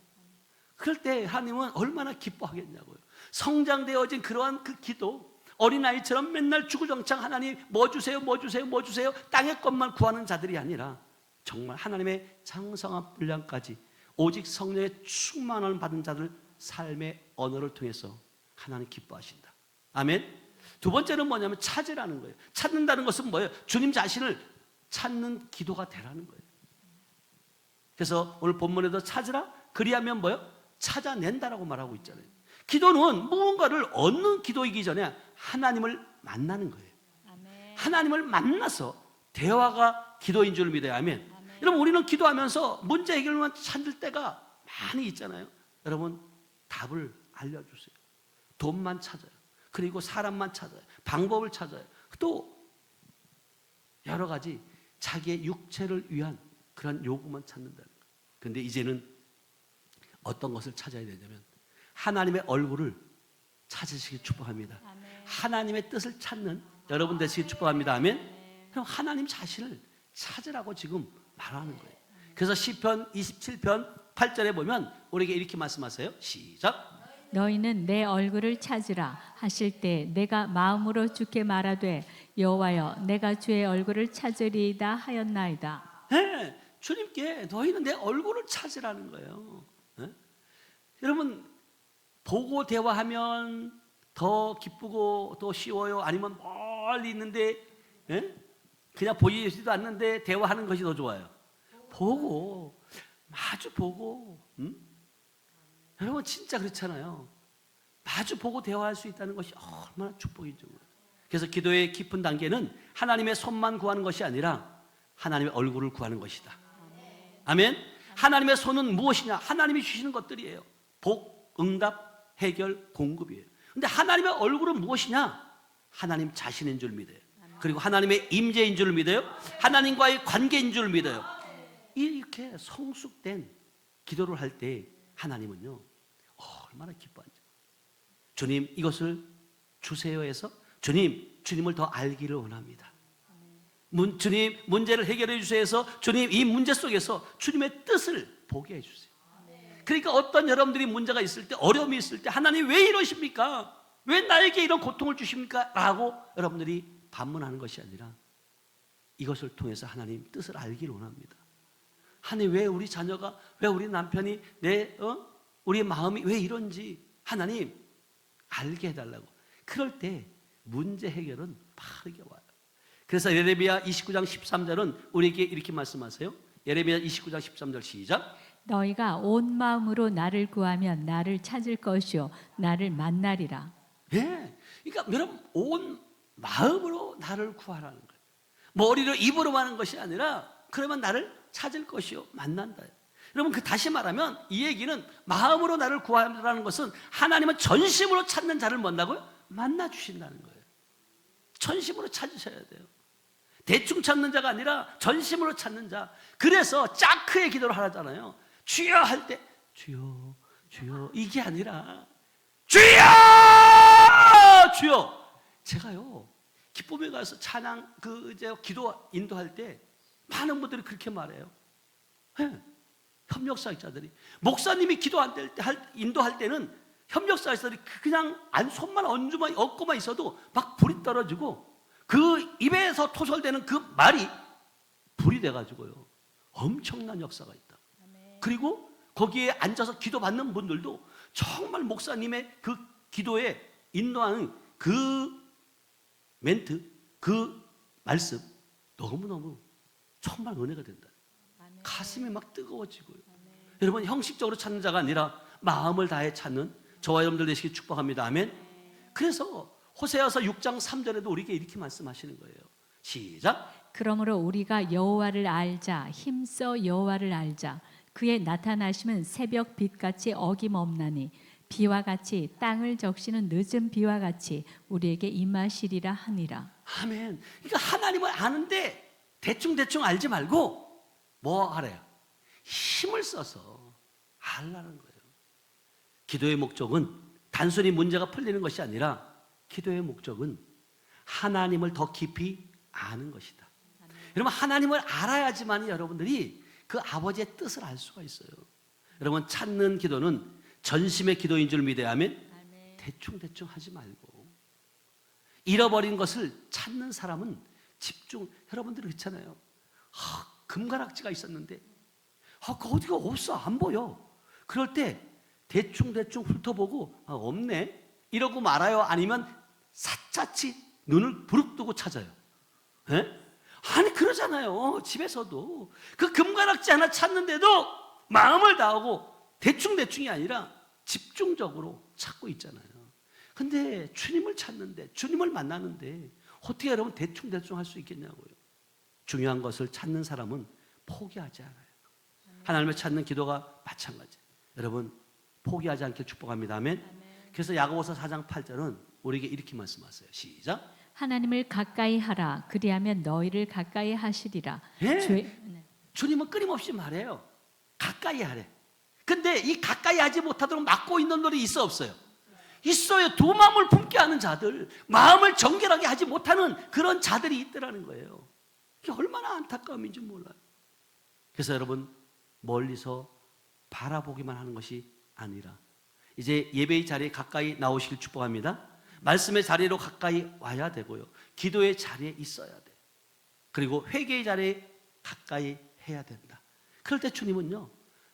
그럴 때 하나님은 얼마나 기뻐하겠냐고요. 성장되어진 그러한 그 기도, 어린아이처럼 맨날 주구장창 하나님 뭐 주세요 뭐 주세요 뭐 주세요 땅의 것만 구하는 자들이 아니라 정말 하나님의 장성한 분량까지 오직 성령의 충만을 받은 자들 삶의 언어를 통해서 하나님 기뻐하신다. 아멘. 두 번째는 뭐냐면 찾으라는 거예요. 찾는다는 것은 뭐예요? 주님 자신을 찾는 기도가 되라는 거예요. 그래서 오늘 본문에도 찾으라 그리하면 뭐예요? 찾아낸다라고 말하고 있잖아요. 기도는 무언가를 얻는 기도이기 전에 하나님을 만나는 거예요. 하나님을 만나서 대화가 기도인 줄 믿어요. 아멘. 여러분, 우리는 기도하면서 문제 해결만 찾을 때가 많이 있잖아요. 여러분, 답을 알려주세요. 돈만 찾아요. 그리고 사람만 찾아요. 방법을 찾아요. 또 여러 가지 자기의 육체를 위한 그런 요구만 찾는다는 거예요. 그런데 이제는 어떤 것을 찾아야 되냐면 하나님의 얼굴을 찾으시길 축복합니다. 하나님의 뜻을 찾는 여러분 되시길 축복합니다. 아멘. 그럼 하나님 자신을 찾으라고 지금 말하는 거예요. 그래서 시편 27편 8절에 보면 우리에게 이렇게 말씀하세요. 시작. 너희는 내 얼굴을 찾으라 하실 때 내가 마음으로 주께 말하되 여호와여 내가 주의 얼굴을 찾으리이다 하였나이다. 네, 주님께 너희는 내 얼굴을 찾으라는 거예요. 네? 여러분, 보고 대화하면 더 기쁘고 더 쉬워요? 아니면 멀리 있는데 그냥 보이지도 않는데 대화하는 것이 더 좋아요? 보고, 마주 보고. 여러분 진짜 그렇잖아요. 마주 보고 대화할 수 있다는 것이 얼마나 축복이죠. 그래서 기도의 깊은 단계는 하나님의 손만 구하는 것이 아니라 하나님의 얼굴을 구하는 것이다. 아멘. 하나님의 손은 무엇이냐? 하나님이 주시는 것들이에요. 복, 응답, 해결, 공급이에요. 근데 하나님의 얼굴은 무엇이냐? 하나님 자신인 줄 믿어요. 그리고 하나님의 임재인 줄 믿어요. 하나님과의 관계인 줄 믿어요. 이렇게 성숙된 기도를 할 때 하나님은요 얼마나 기뻐하죠. 주님 이것을 주세요 해서 주님을 더 알기를 원합니다. 주님 문제를 해결해 주세요 해서 주님 이 문제 속에서 주님의 뜻을 보게 해주세요. 그러니까 어떤 여러분들이 문제가 있을 때 어려움이 있을 때 하나님 왜 이러십니까? 왜 나에게 이런 고통을 주십니까? 라고 여러분들이 반문하는 것이 아니라 이것을 통해서 하나님 뜻을 알기를 원합니다. 하나님 왜 우리 자녀가 왜 우리 남편이 우리의 마음이 왜 이런지 하나님 알게 해달라고. 그럴 때 문제 해결은 빠르게 와요. 그래서 예레미야 29장 13절은 우리에게 이렇게 말씀하세요. 예레미야 29장 13절 시작. 너희가 온 마음으로 나를 구하면 나를 찾을 것이요 나를 만나리라. 예, 그러니까 여러분 온 마음으로 나를 구하라는 거예요. 머리로 입으로 하는 것이 아니라 그러면 나를 찾을 것이요 만난다. 여러분 그 다시 말하면 이 얘기는 마음으로 나를 구하라는 것은 하나님은 전심으로 찾는 자를 만나고요 만나 주신다는 거예요. 전심으로 찾으셔야 돼요. 대충 찾는 자가 아니라 전심으로 찾는 자. 그래서 짜크의 기도를 하잖아요. 주여 할 때 주여 주여 이게 아니라 주여 주여. 제가요 기쁨에 가서 찬양 이제 기도 인도할 때 많은 분들이 그렇게 말해요. 네. 협력사역자들이 목사님이 기도 안 될 때 인도할 때는 협력사역자들이 그냥 손만 얹고만 있어도 막 불이 떨어지고 그 입에서 토설되는 그 말이 불이 돼가지고요 엄청난 역사가 있다. 그리고 거기에 앉아서 기도받는 분들도 정말 목사님의 그 기도에 인도하는 그 멘트, 그 말씀 너무너무 정말 은혜가 된다. 가슴이 막 뜨거워지고요. 여러분 형식적으로 찾는 자가 아니라 마음을 다해 찾는 저와 여러분들 되시길 축복합니다. 아멘. 그래서 호세아서 6장 3절에도 우리에게 이렇게 말씀하시는 거예요. 시작. 그러므로 우리가 여호와를 알자 힘써 여호와를 알자 그의 나타나심은 새벽 빛같이 어김없나니 비와 같이 땅을 적시는 늦은 비와 같이 우리에게 임하시리라 하니라. 아멘. 그러니까 하나님을 아는데 대충 알지 말고 뭐 하래요? 힘을 써서 알라는 거예요. 기도의 목적은 단순히 문제가 풀리는 것이 아니라 기도의 목적은 하나님을 더 깊이 아는 것이다. 여러분, 하나님을 알아야지만 여러분들이 그 아버지의 뜻을 알 수가 있어요. 여러분, 찾는 기도는 전심의 기도인 줄 믿어야 하면 대충 하지 말고, 잃어버린 것을 찾는 사람은 집중. 여러분들 그렇잖아요. 금가락지가 있었는데 그 어디가 없어, 안 보여. 그럴 때 대충 훑어보고 없네 이러고 말아요? 아니면 샅샅이 눈을 부릅뜨고 찾아요? 에? 아니 그러잖아요. 집에서도 그 금가락지 하나 찾는데도 마음을 다하고 대충이 아니라 집중적으로 찾고 있잖아요. 근데 주님을 찾는데, 주님을 만나는데 어떻게 여러분 대충 할 수 있겠냐고요. 중요한 것을 찾는 사람은 포기하지 않아요. 하나님을 찾는 기도가 마찬가지. 여러분, 포기하지 않길 축복합니다. 아멘. 그래서 야고보서 4장 8절은 우리에게 이렇게 말씀하세요. 시작. 하나님을 가까이 하라. 그리하면 너희를 가까이 하시리라. 네. 주님은 끊임없이 말해요. 가까이 하래. 근데 이 가까이 하지 못하도록 막고 있는 놈이 있어, 없어요? 있어요. 두 마음을 품게 하는 자들, 마음을 정결하게 하지 못하는 그런 자들이 있더라는 거예요. 이게 얼마나 안타까움인지 몰라요. 그래서 여러분, 멀리서 바라보기만 하는 것이 아니라 이제 예배의 자리에 가까이 나오시길 축복합니다. 말씀의 자리로 가까이 와야 되고요, 기도의 자리에 있어야 돼. 그리고 회개의 자리에 가까이 해야 된다. 그럴 때 주님은요,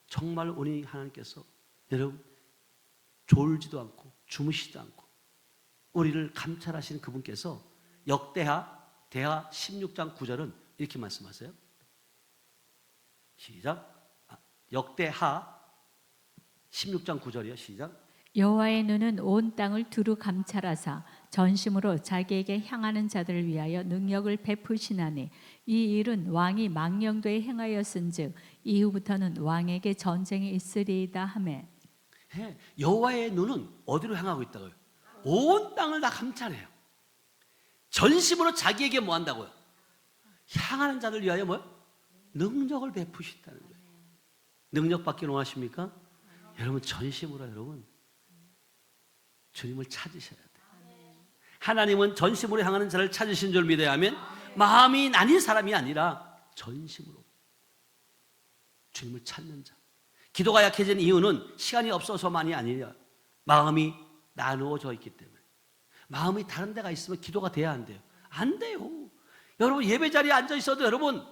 정말 우리 하나님께서 여러분 졸지도 않고 주무시지도 않고 우리를 감찰하시는 그분께서 대하 16장 9절은 이렇게 말씀하세요. 시작. 역대하 16장 9절이요. 시작. 여호와의 눈은 온 땅을 두루 감찰하사 전심으로 자기에게 향하는 자들을 위하여 능력을 베푸시나니 이 일은 왕이 망령도에 행하였은즉 이후부터는 왕에게 전쟁이 있으리이다 하매. 여호와의 눈은 어디로 향하고 있다고요? 온 땅을 다 감찰해요. 전심으로 자기에게 뭐 한다고요? 향하는 자들 위하여 뭐요? 능력을 베푸신다는 거예요. 능력 받기 원하십니까? 여러분, 전심으로 여러분 주님을 찾으셔야 돼요. 하나님은 전심으로 향하는 자를 찾으신 줄 믿어야 하면 마음이 나뉜 사람이 아니라 전심으로 주님을 찾는 자. 기도가 약해진 이유는 시간이 없어서만이 아니라 마음이 나누어져 있기 때문에. 마음이 다른 데가 있으면 기도가 돼야 안 돼요? 안 돼요. 여러분, 예배 자리에 앉아 있어도 여러분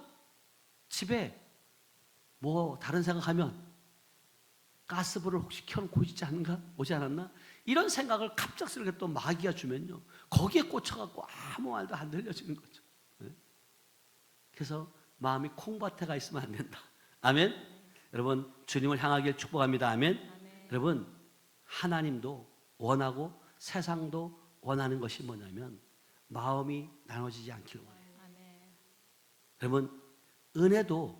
집에 뭐 다른 생각하면 가스불을 혹시 켜놓고 오지 않았나? 이런 생각을 갑작스럽게 또 마귀가 주면요, 거기에 꽂혀갖고 아무 말도 안 들려지는 거죠. 그래서 마음이 콩밭에 가 있으면 안 된다. 아멘. 여러분, 주님을 향하길 축복합니다. 아멘. 여러분, 하나님도 원하고 세상도 원하는 것이 뭐냐면 마음이 나눠지지 않길 원해요. 여러분, 은혜도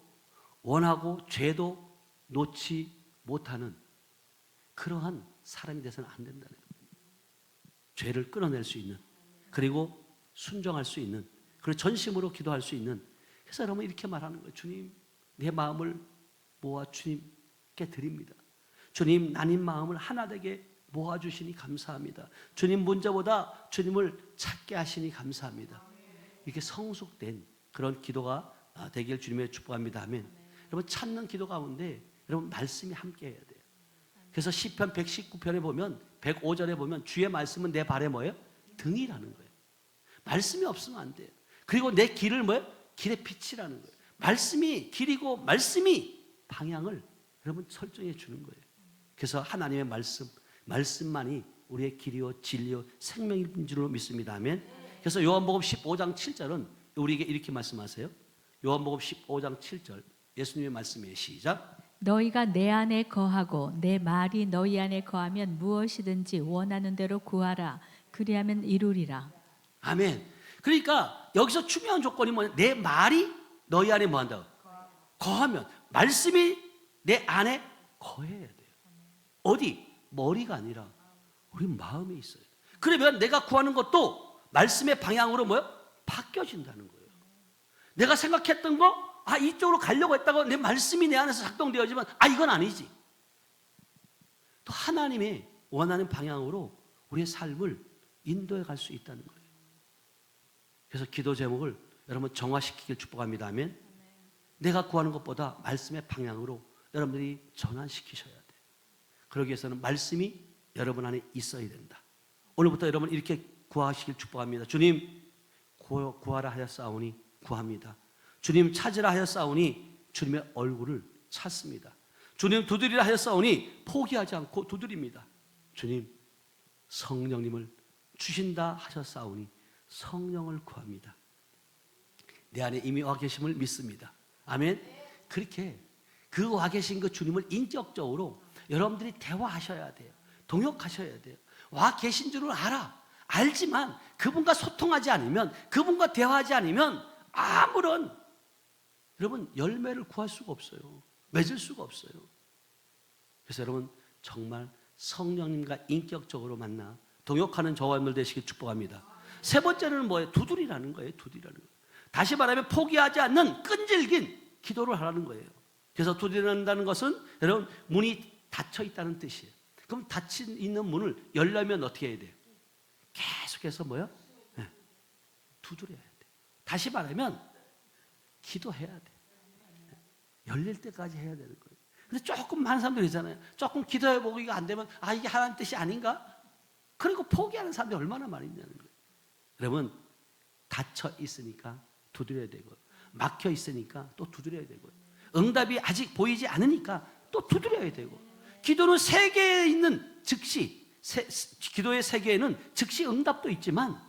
원하고 죄도 놓지 못하는 그러한 사람이 돼서는 안 된다는 거예요. 죄를 끊어낼 수 있는, 그리고 순종할 수 있는, 그리고 전심으로 기도할 수 있는. 그래서 여러분 이렇게 말하는 거예요. 주님, 내 마음을 모아 주님께 드립니다. 주님, 나뉜 마음을 하나 되게 모아주시니 감사합니다. 주님 문제보다 주님을 찾게 하시니 감사합니다. 이렇게 성숙된 그런 기도가 되길 주님의 축복합니다. 아멘. 여러분, 찾는 기도 가운데 여러분 말씀이 함께 해야 돼요. 그래서 시편 119편에 보면 105절에 보면 주의 말씀은 내 발에 뭐예요? 등이라는 거예요. 말씀이 없으면 안 돼요. 그리고 내 길을 뭐예요? 길의 빛이라는 거예요. 말씀이 길이고 말씀이 방향을 여러분 설정해 주는 거예요. 그래서 하나님의 말씀만이 우리의 길이요 진리요 생명인 줄로 믿습니다. 아멘. 그래서 요한복음 15장 7절은 우리에게 이렇게 말씀하세요. 요한복음 15장 7절 예수님의 말씀이에요. 시작. 너희가 내 안에 거하고 내 말이 너희 안에 거하면 무엇이든지 원하는 대로 구하라. 그리하면 이루리라. 아멘. 그러니까 여기서 중요한 조건이 뭐냐? 내 말이 너희 안에 뭐 한다고? 거하면. 말씀이 내 안에 거해야 돼요. 어디? 머리가 아니라 우리 마음에 있어요. 그러면 내가 구하는 것도 말씀의 방향으로 뭐요? 바뀌어진다는 거예요. 내가 생각했던 거, 이쪽으로 가려고 했다고 내 말씀이 내 안에서 작동되어지만, 이건 아니지. 또 하나님의 원하는 방향으로 우리의 삶을 인도해 갈 수 있다는 거예요. 그래서 기도 제목을 여러분 정화시키길 축복합니다. 아멘. 내가 구하는 것보다 말씀의 방향으로 여러분들이 전환시키셔야 돼요. 그러기 위해서는 말씀이 여러분 안에 있어야 된다. 오늘부터 여러분 이렇게 구하시길 축복합니다. 주님, 구하라 하였사오니 구합니다. 주님, 찾으라 하였사오니 주님의 얼굴을 찾습니다. 주님, 두드리라 하였사오니 포기하지 않고 두드립니다. 주님, 성령님을 주신다 하셨사오니 성령을 구합니다. 내 안에 이미 와 계심을 믿습니다. 아멘. 그렇게 그 와 계신 그 주님을 인격적으로 여러분들이 대화하셔야 돼요. 동역하셔야 돼요. 와 계신 줄을 알지만 그분과 소통하지 않으면, 그분과 대화하지 않으면 아무런 여러분 열매를 구할 수가 없어요. 맺을 수가 없어요. 그래서 여러분 정말 성령님과 인격적으로 만나 동역하는 저와 여러분들 되시길 축복합니다. 세 번째는 뭐예요? 두드리라는 거예요. 두드리라는 거예요. 다시 말하면 포기하지 않는 끈질긴 기도를 하라는 거예요. 그래서 두드린다는 것은 여러분 문이 닫혀 있다는 뜻이에요. 그럼 닫힌 있는 문을 열려면 어떻게 해야 돼요? 계속해서 뭐요? 네. 두드려야 돼요. 다시 말하면 기도해야 돼요. 열릴 때까지 해야 되는 거예요. 근데 조금 많은 사람들이 있잖아요. 조금 기도해보고 이거 안 되면 이게 하나님 뜻이 아닌가? 그리고 포기하는 사람들이 얼마나 많이 있냐는 거예요. 여러분 닫혀 있으니까 두드려야 되고, 막혀 있으니까 또 두드려야 되고, 응답이 아직 보이지 않으니까 또 두드려야 되고, 기도는 세계에 있는 즉시, 기도의 세계에는 즉시 응답도 있지만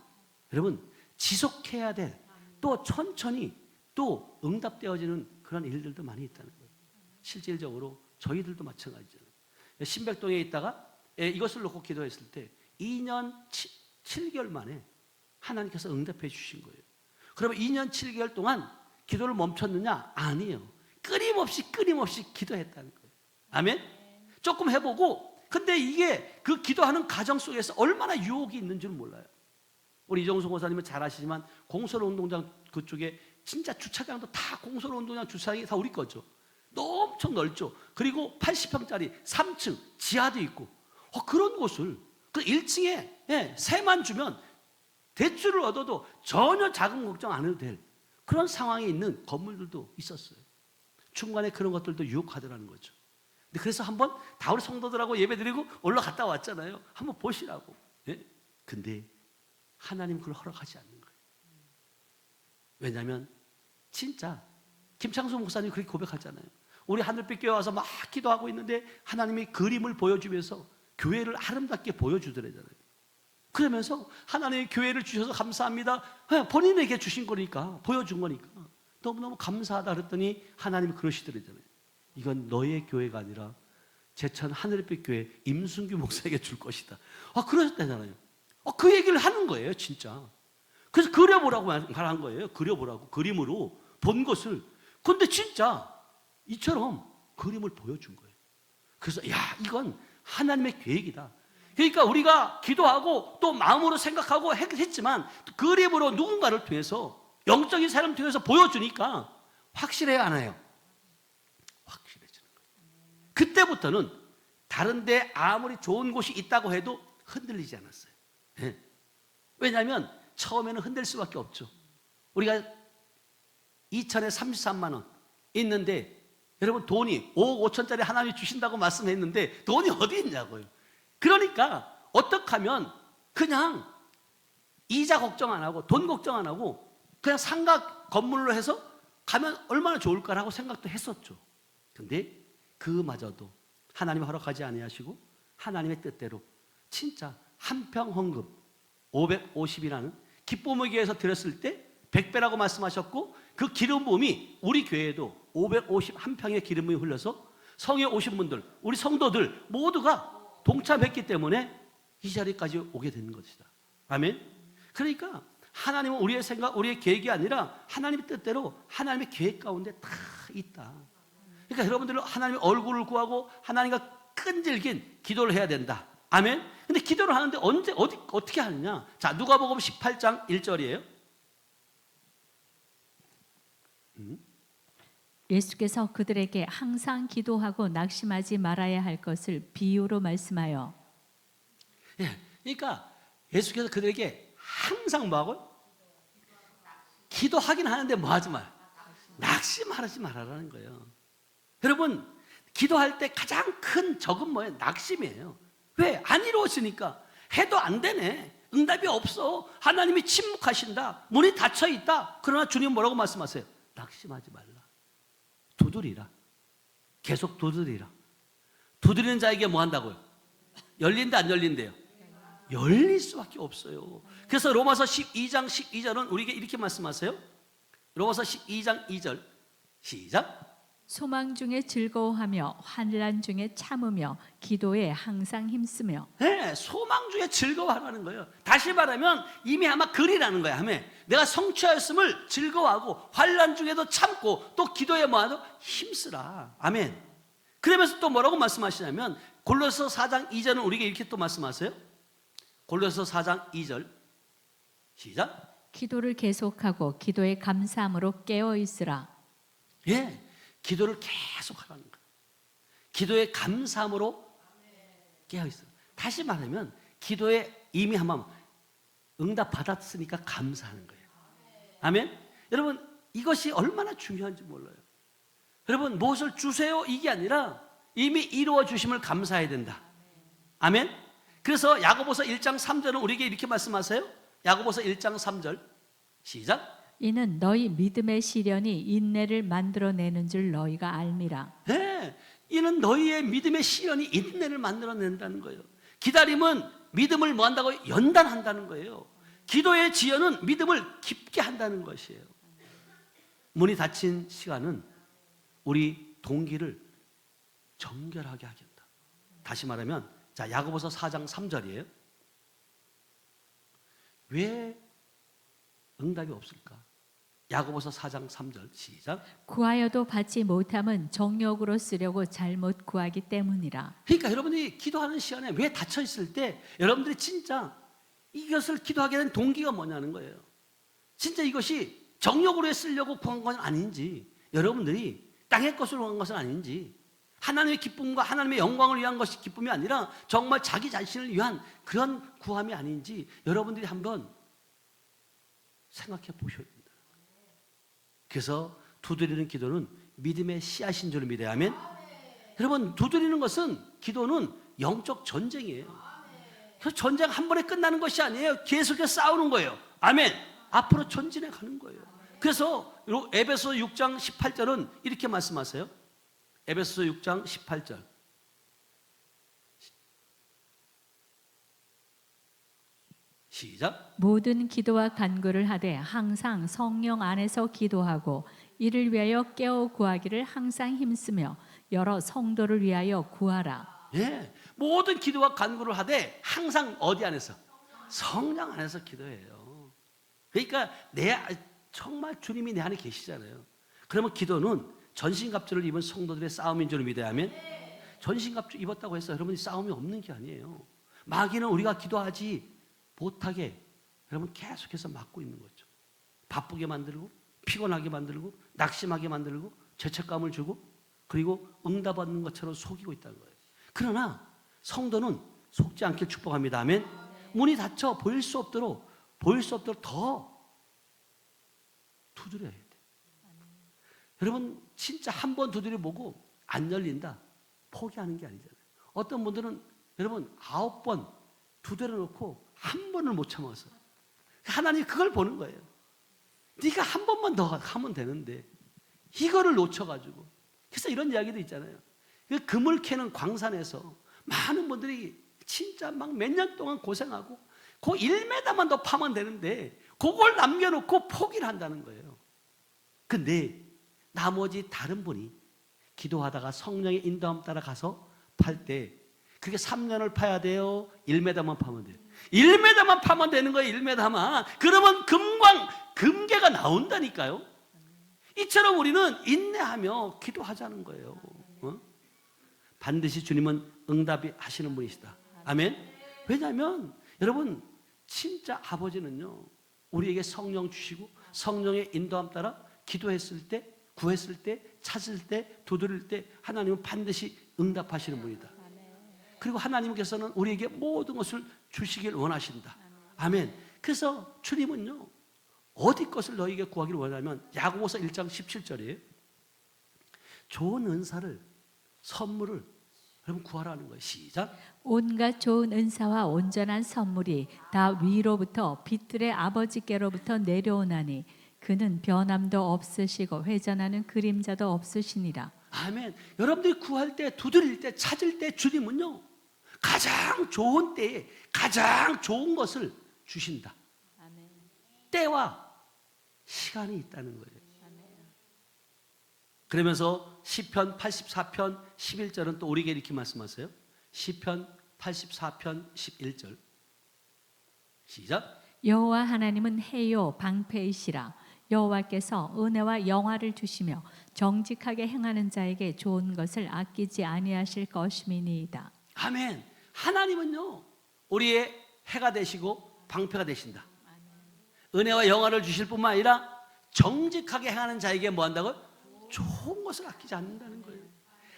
여러분 지속해야 될, 또 천천히 또 응답되어지는 그런 일들도 많이 있다는 거예요. 실질적으로 저희들도 마찬가지잖아요. 신백동에 있다가 이것을 놓고 기도했을 때 2년 7개월 만에 하나님께서 응답해 주신 거예요. 그러면 2년 7개월 동안 기도를 멈췄느냐? 아니에요. 끊임없이 기도했다는 거예요. 아멘? 조금 해보고, 근데 이게 그 기도하는 과정 속에서 얼마나 유혹이 있는 줄 몰라요. 우리 이정수 목사님은 잘 아시지만 공설 운동장 그쪽에 진짜 주차장도 다 공설 운동장 주차장이 다 우리 거죠. 엄청 넓죠. 그리고 80평짜리 3층 지하도 있고, 그런 곳을 그 1층에 세만 주면 대출을 얻어도 전혀 자금 걱정 안 해도 될 그런 상황에 있는 건물들도 있었어요. 중간에 그런 것들도 유혹하더라는 거죠. 근데 그래서 한번 다 우리 성도들하고 예배드리고 올라갔다 왔잖아요. 한번 보시라고. 근데 하나님 그걸 허락하지 않는 거예요. 왜냐하면 진짜 김창수 목사님 그렇게 고백하잖아요. 우리 하늘빛 교회 와서 막 기도하고 있는데 하나님이 그림을 보여주면서 교회를 아름답게 보여주더래잖아요. 그러면서 하나님의 교회를 주셔서 감사합니다. 본인에게 주신 거니까, 보여준 거니까 너무너무 감사하다 그랬더니 하나님이 그러시더래잖아요. 이건 너의 교회가 아니라 제천 하늘빛 교회 임순규 목사에게 줄 것이다. 그러셨다잖아요. 그 얘기를 하는 거예요, 진짜. 그래서 그려보라고 말한 거예요. 그려보라고, 그림으로 본 것을. 근데 진짜 이처럼 그림을 보여준 거예요. 그래서 이건 하나님의 계획이다. 그러니까 우리가 기도하고 또 마음으로 생각하고 했지만 그림으로 누군가를 통해서, 영적인 사람을 통해서 보여주니까 확실해요, 안 해요? 확실해지는 거예요. 그때부터는 다른 데 아무리 좋은 곳이 있다고 해도 흔들리지 않았어요. 왜냐하면 처음에는 흔들 수밖에 없죠. 우리가 2천에 33만 원 있는데 여러분 돈이 5억 5천짜리 하나님이 주신다고 말씀했는데 돈이 어디 있냐고요. 그러니까 어떻게 하면 그냥 이자 걱정 안 하고 돈 걱정 안 하고 그냥 상가 건물로 해서 가면 얼마나 좋을까라고 생각도 했었죠. 근데 그마저도 하나님이 허락하지 아니하시고 하나님의 뜻대로 진짜 한평 헌금 550이라는 기쁨의 교회에서 드렸을 때 100배라고 말씀하셨고, 그 기름 부음이 우리 교회에도 551평의 기름 부음이 흘러서 성에 오신 분들, 우리 성도들 모두가 동참했기 때문에 이 자리까지 오게 되는 것이다. 아멘. 그러니까 하나님은 우리의 생각, 우리의 계획이 아니라 하나님의 뜻대로 하나님의 계획 가운데 다 있다. 그러니까 여러분들은 하나님의 얼굴을 구하고 하나님과 끈질긴 기도를 해야 된다. 아멘. 근데 기도를 하는데 어떻게 하느냐? 자, 누가복음 18장 1절이에요. 예수께서 그들에게 항상 기도하고 낙심하지 말아야 할 것을 비유로 말씀하여 예, 그러니까 예수께서 그들에게 항상 뭐하고? 기도하긴 하는데 뭐하지 말? 낙심하지 말아라는 거예요. 여러분, 기도할 때 가장 큰 적은 뭐예요? 낙심이에요. 왜? 안 이루어지니까. 해도 안 되네. 응답이 없어. 하나님이 침묵하신다. 문이 닫혀 있다. 그러나 주님 뭐라고 말씀하세요? 낙심하지 말라. 두드리라. 계속 두드리라. 두드리는 자에게 뭐 한다고요? 열린다, 안 열린대요? 열릴 수밖에 없어요. 그래서 로마서 12장 12절은 우리에게 이렇게 말씀하세요. 로마서 12장 2절 시작. 소망 중에 즐거워하며 환난 중에 참으며 기도에 항상 힘쓰며. 네, 소망 중에 즐거워하라는 거예요. 다시 말하면 이미 아마 글이라는 거야. 아멘. 내가 성취하였음을 즐거워하고 환난 중에도 참고 또 기도에 뭐하노? 힘쓰라. 아멘. 그러면서 또 뭐라고 말씀하시냐면 골로새 4장 2절은 우리에게 이렇게 또 말씀하세요. 골로새 4장 2절 시작. 기도를 계속하고 기도에 감사함으로 깨어 있으라. 예, 기도를 계속 하라는 거예요. 기도에 감사함으로 깨어 있어요. 다시 말하면 기도에 이미 한번 응답 받았으니까 감사하는 거예요. 아멘. 여러분 이것이 얼마나 중요한지 몰라요. 여러분 무엇을 주세요 이게 아니라 이미 이루어 주심을 감사해야 된다. 아멘. 그래서 야고보서 1장 3절은 우리에게 이렇게 말씀하세요. 야고보서 1장 3절 시작. 이는 너희 믿음의 시련이 인내를 만들어내는 줄 너희가 알미라. 네, 이는 너희의 믿음의 시련이 인내를 만들어낸다는 거예요. 기다림은 믿음을 뭐 한다고? 연단한다는 거예요. 기도의 지연은 믿음을 깊게 한다는 것이에요. 문이 닫힌 시간은 우리 동기를 정결하게 하겠다. 다시 말하면 자 야고보서 4장 3절이에요. 왜 응답이 없을까? 야고보서 4장 3절 시작. 구하여도 받지 못함은 정욕으로 쓰려고 잘못 구하기 때문이라. 그러니까 여러분이 기도하는 시간에 왜 닫혀 있을 때 여러분들이 진짜 이것을 기도하게 된 동기가 뭐냐는 거예요. 진짜 이것이 정욕으로 쓰려고 구한 건 아닌지, 여러분들이 땅의 것으로 구한 것은 아닌지, 하나님의 기쁨과 하나님의 영광을 위한 것이 기쁨이 아니라 정말 자기 자신을 위한 그런 구함이 아닌지 여러분들이 한번 생각해 보셔야 된다. 그래서 두드리는 기도는 믿음의 씨앗인 줄 믿어야 하면 여러분 두드리는 것은 기도는 영적 전쟁이에요. 그래서 전쟁 한 번에 끝나는 것이 아니에요. 계속해서 싸우는 거예요. 아멘. 앞으로 전진해 가는 거예요. 그래서 에베소 6장 18절은 이렇게 말씀하세요. 에베소 6장 18절 시작. 모든 기도와 간구를 하되 항상 성령 안에서 기도하고 이를 위하여 깨어 구하기를 항상 힘쓰며 여러 성도를 위하여 구하라. 예, 모든 기도와 간구를 하되 항상 어디 안에서? 성령 안에서 기도해요. 그러니까 정말 주님이 내 안에 계시잖아요. 그러면 기도는 전신갑주를 입은 성도들의 싸움인 줄 믿어야 하면 전신갑주 입었다고 해서 여러분이 싸움이 없는 게 아니에요. 마귀는 우리가 기도하지 못하게 여러분 계속해서 막고 있는 거죠. 바쁘게 만들고 피곤하게 만들고 낙심하게 만들고 죄책감을 주고 그리고 응답 받는 것처럼 속이고 있다는 거예요. 그러나 성도는 속지 않길 축복합니다. 아멘. 문이 닫혀 보일 수 없도록 더 두드려야 돼. 여러분 진짜 한 번 두드려보고 안 열린다 포기하는 게 아니잖아요. 어떤 분들은 여러분 9번 두드려놓고 한 번을 못 참아서 하나님이 그걸 보는 거예요. 네가 한 번만 더 하면 되는데 이거를 놓쳐가지고 그래서 이런 이야기도 있잖아요. 금을 캐는 광산에서 많은 분들이 진짜 막 몇 년 동안 고생하고 그 1m만 더 파면 되는데 그걸 남겨놓고 포기를 한다는 거예요. 근데 나머지 다른 분이 기도하다가 성령의 인도함 따라 가서 팔 때 그게 3년을 파야 돼요? 1m만 파면 돼요? 1m만 파면 되는 거예요. 1m만. 그러면 금괴가 나온다니까요. 이처럼 우리는 인내하며 기도하자는 거예요. 반드시 주님은 응답이 하시는 분이시다. 아멘. 왜냐하면 여러분 진짜 아버지는요 우리에게 성령 주시고 성령의 인도함 따라 기도했을 때 구했을 때, 찾을 때, 두드릴 때 하나님은 반드시 응답하시는 분이다. 그리고 하나님께서는 우리에게 모든 것을 주시길 원하신다. 아멘. 그래서 주님은요, 어디 것을 너에게 구하기를 원하냐면 야고보서 1장 17절이에요. 좋은 은사를, 선물을 여러분 구하라는 거예요. 시작. 온갖 좋은 은사와 온전한 선물이 다 위로부터 빛들의 아버지께로부터 내려오나니 그는 변함도 없으시고 회전하는 그림자도 없으시니라. 아멘. 여러분들이 구할 때, 두드릴 때, 찾을 때 주님은요, 가장 좋은 때에 가장 좋은 것을 주신다. 때와 시간이 있다는 거예요. 그러면서 시편 84편 11절은 또 우리에게 이렇게 말씀하세요. 시편 84편 11절 시작. 여호와 하나님은 해요 방패이시라. 여호와께서 은혜와 영화를 주시며 정직하게 행하는 자에게 좋은 것을 아끼지 아니하실 것임이니이다. 아멘. 하나님은요, 우리의 해가 되시고 방패가 되신다. 은혜와 영화를 주실 뿐만 아니라 정직하게 행하는 자에게 뭐 한다고요? 좋은 것을 아끼지 않는다는 거예요.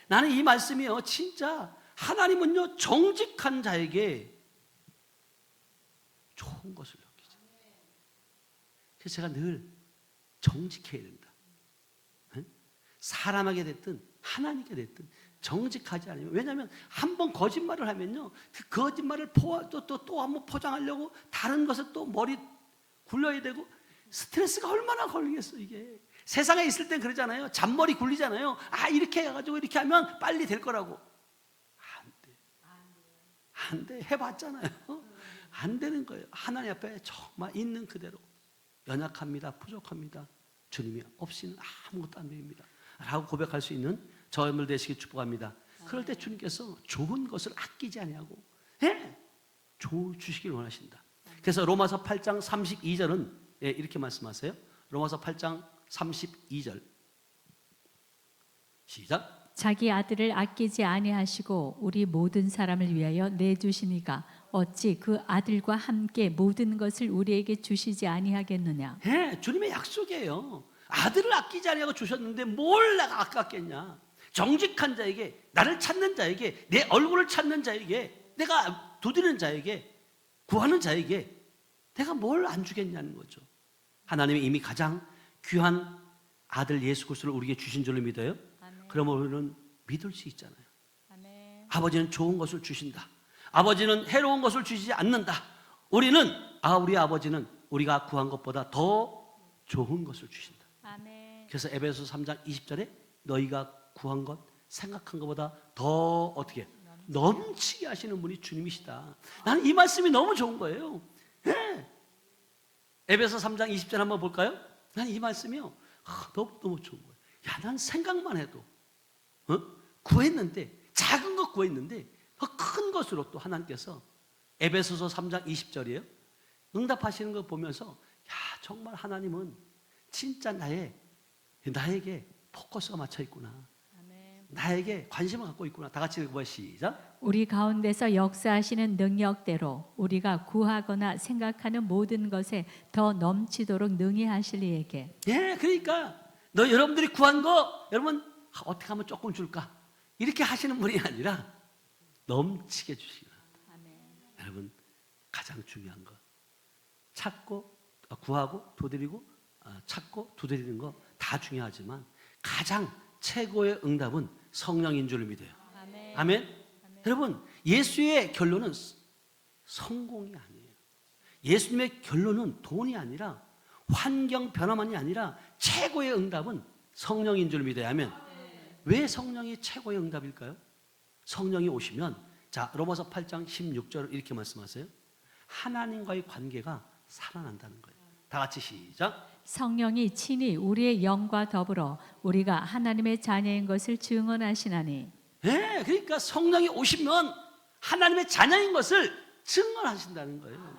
나는 이 말씀이요, 진짜 하나님은요, 정직한 자에게 좋은 것을 아끼지. 그래서 제가 늘 정직해야 된다. 사람에게 됐든 하나님께 됐든 정직하지 않으면, 왜냐하면 한번 거짓말을 하면요, 그 거짓말을 또 한번 포장하려고 다른 것에 또 머리 굴려야 되고 스트레스가 얼마나 걸리겠어. 이게 세상에 있을 땐 그러잖아요. 잔머리 굴리잖아요. 아, 이렇게 해가지고 이렇게 하면 빨리 될 거라고. 안 돼. 해봤잖아요. 안 되는 거예요. 하나님 앞에 정말 있는 그대로 연약합니다, 부족합니다, 주님이 없이는 아무것도 안 됩니다 라고 고백할 수 있는 저희들 되시길 축복합니다. 그럴 때 주님께서 좋은 것을 아끼지 아니하고 주시길 원하신다. 그래서 로마서 8장 32절은 이렇게 말씀하세요. 로마서 8장 32절 시작. 자기 아들을 아끼지 아니하시고 우리 모든 사람을 위하여 내주시니가 어찌 그 아들과 함께 모든 것을 우리에게 주시지 아니하겠느냐. 주님의 약속이에요. 아들을 아끼지 아니하고 주셨는데 뭘 내가 아깝겠냐. 정직한 자에게, 나를 찾는 자에게, 내 얼굴을 찾는 자에게, 내가 두드리는 자에게, 구하는 자에게 내가 뭘 안 주겠냐는 거죠. 하나님이 이미 가장 귀한 아들 예수 그리스도를 우리에게 주신 줄로 믿어요. 그러면 우리는 믿을 수 있잖아요. 아버지는 좋은 것을 주신다. 아버지는 해로운 것을 주시지 않는다. 우리 아버지는 우리가 구한 것보다 더 좋은 것을 주신다. 그래서 에베소서 3장 20절에 너희가 구한 것, 생각한 것보다 더 어떻게 넘치게 하시는 분이 주님이시다. 나는 이 말씀이 너무 좋은 거예요. 에베소 3장 20절 한번 볼까요? 난 이 말씀이요, 너무 좋은 거예요. 야, 난 생각만 해도 구했는데, 작은 것 구했는데 더 큰 것으로 또 하나님께서 에베소서 3장 20절이에요. 응답하시는 거 보면서 야, 정말 하나님은 진짜 나에게 포커스가 맞춰 있구나. 나에게 관심을 갖고 있구나. 다 같이 읽어봐요. 시작. 우리 가운데서 역사하시는 능력대로 우리가 구하거나 생각하는 모든 것에 더 넘치도록 능히 하실 이에게. 그러니까 여러분들이 구한 거 여러분 어떻게 하면 조금 줄까? 이렇게 하시는 분이 아니라 넘치게 주시는. 여러분 가장 중요한 거, 구하고 두드리고, 찾고 두드리는 거 다 중요하지만 가장 최고의 응답은 성령인 줄 믿어요. 아멘. 여러분, 예수의 결론은 성공이 아니에요. 예수님의 결론은 돈이 아니라, 환경 변화만이 아니라 최고의 응답은 성령인 줄 믿어야 하면. 왜 성령이 최고의 응답일까요? 성령이 오시면, 자, 로마서 8장 16절을 이렇게 말씀하세요. 하나님과의 관계가 살아난다는 거예요. 다 같이 시작. 성령이 친히 우리의 영과 더불어 우리가 하나님의 자녀인 것을 증언하시나니. 그러니까 성령이 오시면 하나님의 자녀인 것을 증언하신다는 거예요.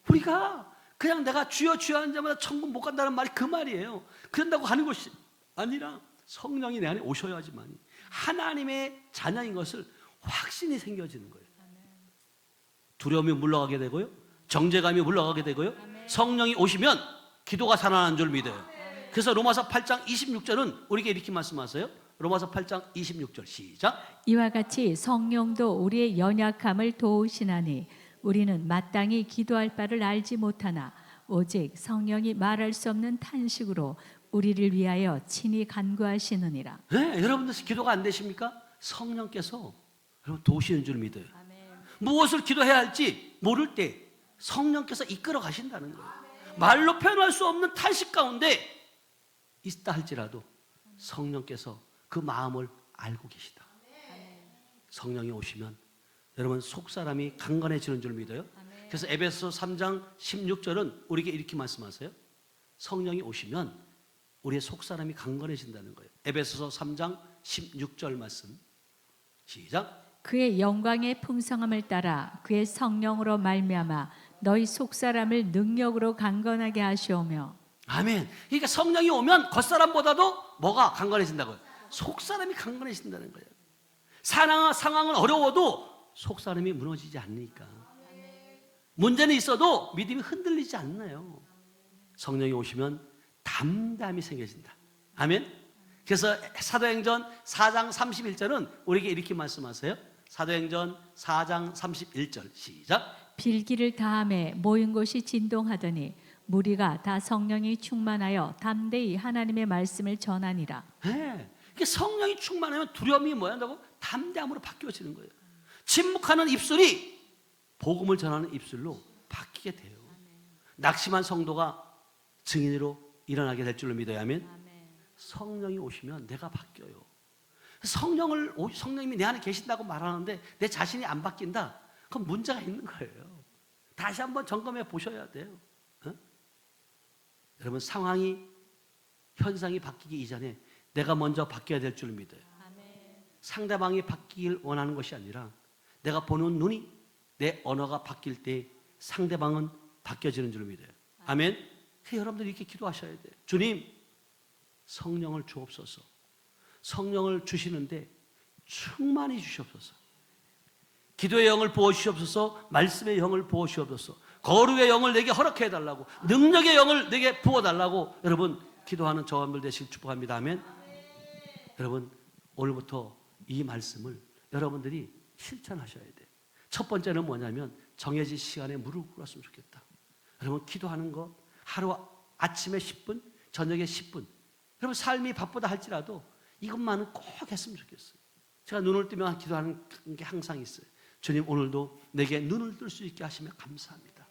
우리가 그냥 내가 주여 주여 하는 자마다 천국 못 간다는 말이 그 말이에요. 그런다고 하는 것이 아니라 성령이 내 안에 오셔야지만 하나님의 자녀인 것을 확신이 생겨지는 거예요. 두려움이 물러가게 되고요, 정죄감이 물러가게 되고요, 성령이 오시면 기도가 살아나는 줄 믿어요. 그래서 로마서 8장 26절은 우리에게 이렇게 말씀하세요. 로마서 8장 26절 시작. 이와 같이 성령도 우리의 연약함을 도우시나니 우리는 마땅히 기도할 바를 알지 못하나 오직 성령이 말할 수 없는 탄식으로 우리를 위하여 친히 간구하시느니라. 네, 여러분들 기도가 안 되십니까? 성령께서 여러분 도우시는 줄 믿어요. 무엇을 기도해야 할지 모를 때 성령께서 이끌어 가신다는 거예요. 말로 표현할 수 없는 탄식 가운데 있다 할지라도 성령께서 그 마음을 알고 계시다. 성령이 오시면 여러분 속사람이 강건해지는 줄 믿어요. 그래서 에베소 3장 16절은 우리에게 이렇게 말씀하세요. 성령이 오시면 우리의 속사람이 강건해진다는 거예요. 에베소서 3장 16절 말씀 시작. 그의 영광의 풍성함을 따라 그의 성령으로 말미암아 너희 속사람을 능력으로 강건하게 하시오며. 아멘. 그러니까 성령이 오면 겉사람보다도 뭐가 강건해진다고요? 속사람이 강건해진다는 거예요. 상황은 어려워도 속사람이 무너지지 않으니까. 문제는 있어도 믿음이 흔들리지 않나요? 성령이 오시면 담담이 생겨진다. 아멘. 그래서 사도행전 4장 31절은 우리에게 이렇게 말씀하세요. 사도행전 4장 31절 시작. 빌기를 다함에 모인 곳이 진동하더니 무리가 다 성령이 충만하여 담대히 하나님의 말씀을 전하니라. 네. 성령이 충만하면 두려움이 뭐야 한다고? 담대함으로 바뀌어지는 거예요. 침묵하는 입술이 복음을 전하는 입술로 바뀌게 돼요. 낙심한 성도가 증인으로 일어나게 될 줄로 믿어야 하면 성령이 오시면 내가 바뀌어요. 성령님이 내 안에 계신다고 말하는데 내 자신이 안 바뀐다. 그건 문제가 있는 거예요. 다시 한번 점검해 보셔야 돼요. 어? 여러분 현상이 바뀌기 이전에 내가 먼저 바뀌어야 될 줄 믿어요. 상대방이 바뀌길 원하는 것이 아니라 내가 보는 눈이 내 언어가 바뀔 때 상대방은 바뀌어지는 줄 믿어요. 아멘. 여러분들이 이렇게 기도하셔야 돼요. 주님 성령을 주옵소서. 성령을 주시는데 충만히 주시옵소서. 기도의 영을 부어주시옵소서. 말씀의 영을 부어주시옵소서. 거룩의 영을 내게 허락해 달라고, 능력의 영을 내게 부어달라고 여러분 기도하는 저분들 되시길 축복합니다. 아멘. 여러분 오늘부터 이 말씀을 여러분들이 실천하셔야 돼요. 첫 번째는 뭐냐면 정해진 시간에 무릎 꿇었으면 좋겠다. 여러분 기도하는 거 하루 아침에 10분, 저녁에 10분. 여러분 삶이 바쁘다 할지라도 이것만은 꼭 했으면 좋겠어요. 제가 눈을 뜨면 기도하는 게 항상 있어요. 주님 오늘도 내게 눈을 뜰 수 있게 하시면 감사합니다.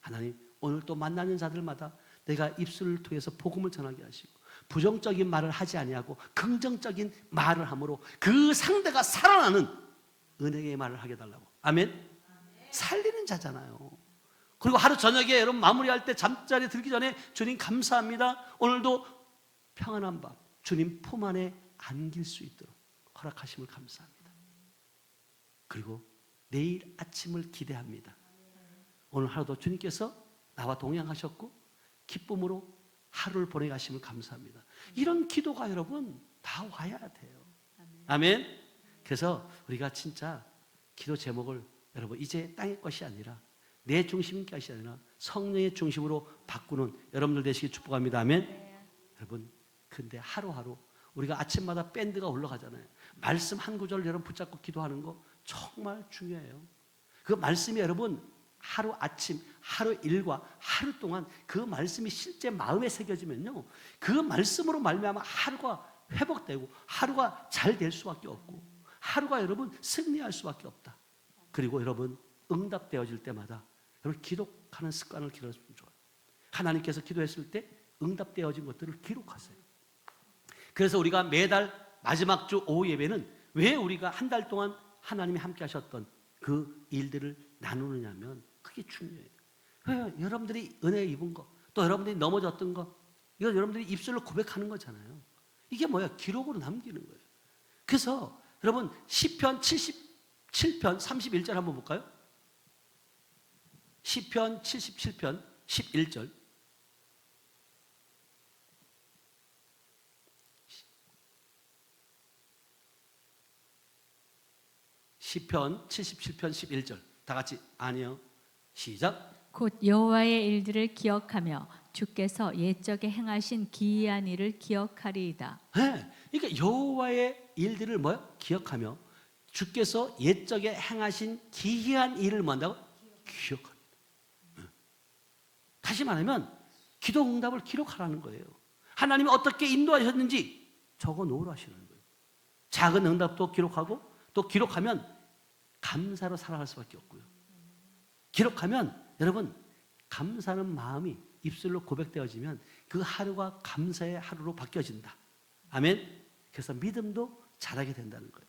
하나님 오늘 또 만나는 자들마다 내가 입술을 통해서 복음을 전하게 하시고 부정적인 말을 하지 아니하고 긍정적인 말을 함으로 그 상대가 살아나는 은혜의 말을 하게 달라고. 아멘. 살리는 자잖아요. 그리고 하루 저녁에 여러분 마무리할 때 잠자리 들기 전에 주님 감사합니다. 오늘도 평안한 밤 주님 품 안에 안길 수 있도록 허락하심을 감사합니다. 그리고 내일 아침을 기대합니다. 오늘 하루도 주님께서 나와 동행하셨고 기쁨으로 하루를 보내가심을 감사합니다. 이런 기도가 여러분 다 와야 돼요. 아멘. 그래서 우리가 진짜 기도 제목을 여러분 이제 땅의 것이 아니라 내 중심인 것이 아니라 성령의 중심으로 바꾸는 여러분들 되시길 축복합니다. 아멘. 여러분 근데 하루하루 우리가 아침마다 밴드가 올라가잖아요. 말씀 한 구절 여러분 붙잡고 기도하는 거 정말 중요해요. 그 말씀이 여러분 하루 아침, 하루 일과 하루 동안 그 말씀이 실제 마음에 새겨지면요, 그 말씀으로 말미암아 하루가 회복되고 하루가 잘 될 수밖에 없고 하루가 여러분 승리할 수밖에 없다. 그리고 여러분 응답되어질 때마다 여러분 기록하는 습관을 기록하시면 좋아요. 하나님께서 기도했을 때 응답되어진 것들을 기록하세요. 그래서 우리가 매달 마지막 주 오후 예배는 왜 우리가 한 달 동안 하나님이 함께 하셨던 그 일들을 나누느냐면 그게 중요해요. 왜? 여러분들이 은혜 입은 거, 또 여러분들이 넘어졌던 거, 이거 여러분들이 입술로 고백하는 거잖아요. 이게 뭐야? 기록으로 남기는 거예요. 그래서 여러분 시편 77편 31절 한번 볼까요? 시편 77편 11절. 시편 77편 11절 다 같이 아니요 시작. 곧 여호와의 일들을 기억하며 주께서 옛적에 행하신 기이한 일을 기억하리이다. 네. 그러니까 여호와의 일들을 뭐요? 기억하며 주께서 옛적에 행하신 기이한 일을 뭐한다고? 기억합니다. 다시 말하면 기도 응답을 기록하라는 거예요. 하나님이 어떻게 인도하셨는지 적어 놓으라 하시는 거예요. 작은 응답도 기록하고 또 기록하면 감사로 살아갈 수밖에 없고요. 기록하면 여러분 감사하는 마음이 입술로 고백되어지면 그 하루가 감사의 하루로 바뀌어진다. 아멘. 그래서 믿음도 자라게 된다는 거예요.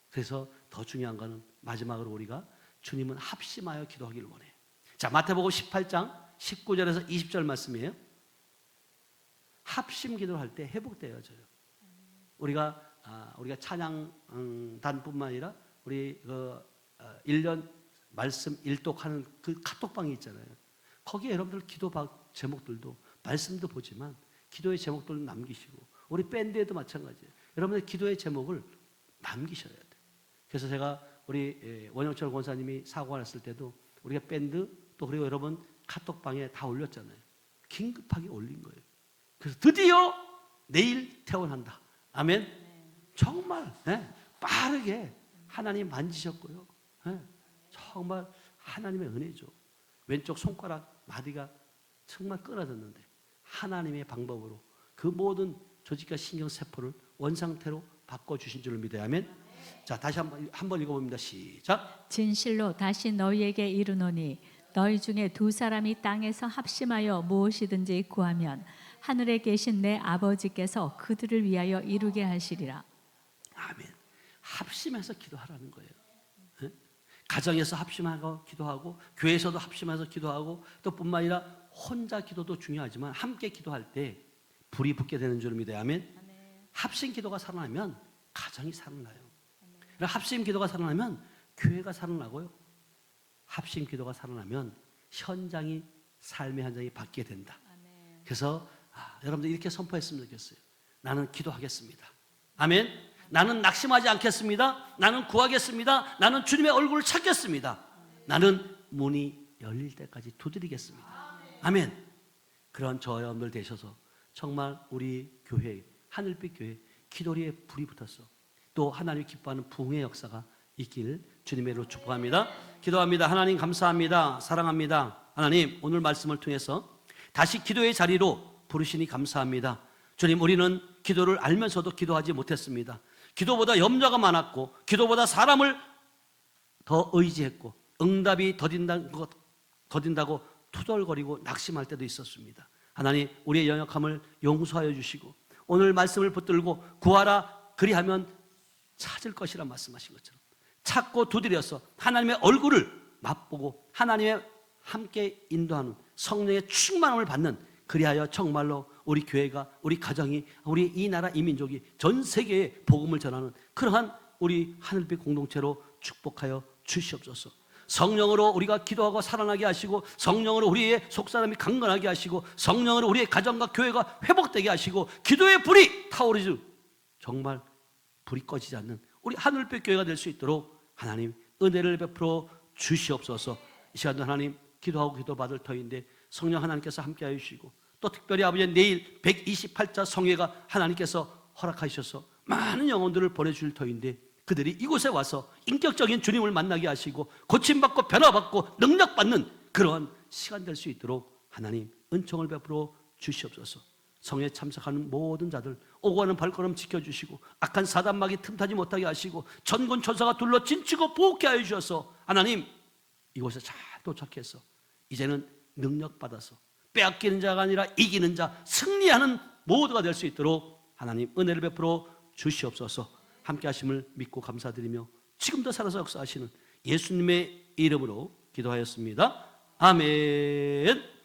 그래서 더 중요한 거는 마지막으로 우리가 주님은 합심하여 기도하기를 원해요. 자, 마태복음 18장 19절에서 20절 말씀이에요. 합심 기도를 할 때 회복되어져요. 우리가 찬양단뿐만 아니라 우리 1년 말씀 일독하는 그 카톡방이 있잖아요. 거기에 여러분들 기도 제목들도 말씀도 보지만 기도의 제목들을 남기시고 우리 밴드에도 마찬가지예요. 여러분들 기도의 제목을 남기셔야 돼요. 그래서 제가 우리 원영철 권사님이 사고가 났을 때도 우리가 밴드 또 그리고 여러분 카톡방에 다 올렸잖아요. 긴급하게 올린 거예요. 그래서 드디어 내일 퇴원한다. 아멘. 정말 빠르게 하나님 만지셨고요. 정말 하나님의 은혜죠. 왼쪽 손가락 마디가 정말 끊어졌는데 하나님의 방법으로 그 모든 조직과 신경세포를 원상태로 바꿔주신 줄을 믿어야 하면. 자, 다시 한번 읽어봅니다. 시작. 진실로 다시 너희에게 이르노니 너희 중에 두 사람이 땅에서 합심하여 무엇이든지 구하면 하늘에 계신 내 아버지께서 그들을 위하여 이루게 하시리라. 아멘. 합심해서 기도하라는 거예요. 가정에서 합심하고 기도하고 교회에서도 합심해서 기도하고 또 뿐만 아니라 혼자 기도도 중요하지만 함께 기도할 때 불이 붙게 되는 줄 믿어야 하면. 합심 기도가 살아나면 가정이 살아나요. 합심 기도가 살아나면 교회가 살아나고요. 합심 기도가 살아나면 현장이 삶의 현장이 바뀌게 된다. 그래서 여러분들 이렇게 선포했으면 좋겠어요. 나는 기도하겠습니다. 아멘. 나는 낙심하지 않겠습니다. 나는 구하겠습니다. 나는 주님의 얼굴을 찾겠습니다. 나는 문이 열릴 때까지 두드리겠습니다. 아멘. 그런 저와 여러분들 되셔서 정말 우리 교회 하늘빛 교회 기도리에 불이 붙었어. 또 하나님 기뻐하는 부흥의 역사가 있기를 주님의 이름으로 축복합니다. 기도합니다. 하나님 감사합니다. 사랑합니다. 하나님 오늘 말씀을 통해서 다시 기도의 자리로 부르시니 감사합니다. 주님, 우리는 기도를 알면서도 기도하지 못했습니다. 기도보다 염려가 많았고 기도보다 사람을 더 의지했고 응답이 더딘다고 투덜거리고 낙심할 때도 있었습니다. 하나님, 우리의 연약함을 용서하여 주시고 오늘 말씀을 붙들고 구하라 그리하면 찾을 것이라 말씀하신 것처럼 찾고 두드려서 하나님의 얼굴을 맛보고 하나님의 함께 인도하는 성령의 충만함을 받는, 그리하여 정말로 우리 교회가, 우리 가정이, 우리 이 나라 이 민족이 전 세계에 복음을 전하는 그러한 우리 하늘빛 공동체로 축복하여 주시옵소서. 성령으로 우리가 기도하고 살아나게 하시고 성령으로 우리의 속사람이 강건하게 하시고 성령으로 우리의 가정과 교회가 회복되게 하시고 기도의 불이 타오르지 정말 불이 꺼지지 않는 우리 하늘빛 교회가 될 수 있도록 하나님 은혜를 베풀어 주시옵소서. 이 시간도 하나님 기도하고 기도받을 터인데 성령 하나님께서 함께하여 주시고 또 특별히 아버지 내일 128자 성회가 하나님께서 허락하셔서 많은 영혼들을 보내줄 터인데 그들이 이곳에 와서 인격적인 주님을 만나게 하시고 고침받고 변화받고 능력받는 그러한 시간 될 수 있도록 하나님 은총을 베풀어 주시옵소서. 성회에 참석하는 모든 자들 오고 가는 발걸음 지켜주시고 악한 사단막이 틈타지 못하게 하시고 전군 천사가 둘러 진치고 보호케 하여 주셔서 하나님 이곳에 잘 도착해서 이제는 능력받아서 빼앗기는 자가 아니라 이기는 자, 승리하는 모두가 될 수 있도록 하나님 은혜를 베풀어 주시옵소서. 함께 하심을 믿고 감사드리며 지금도 살아서 역사하시는 예수님의 이름으로 기도하였습니다. 아멘.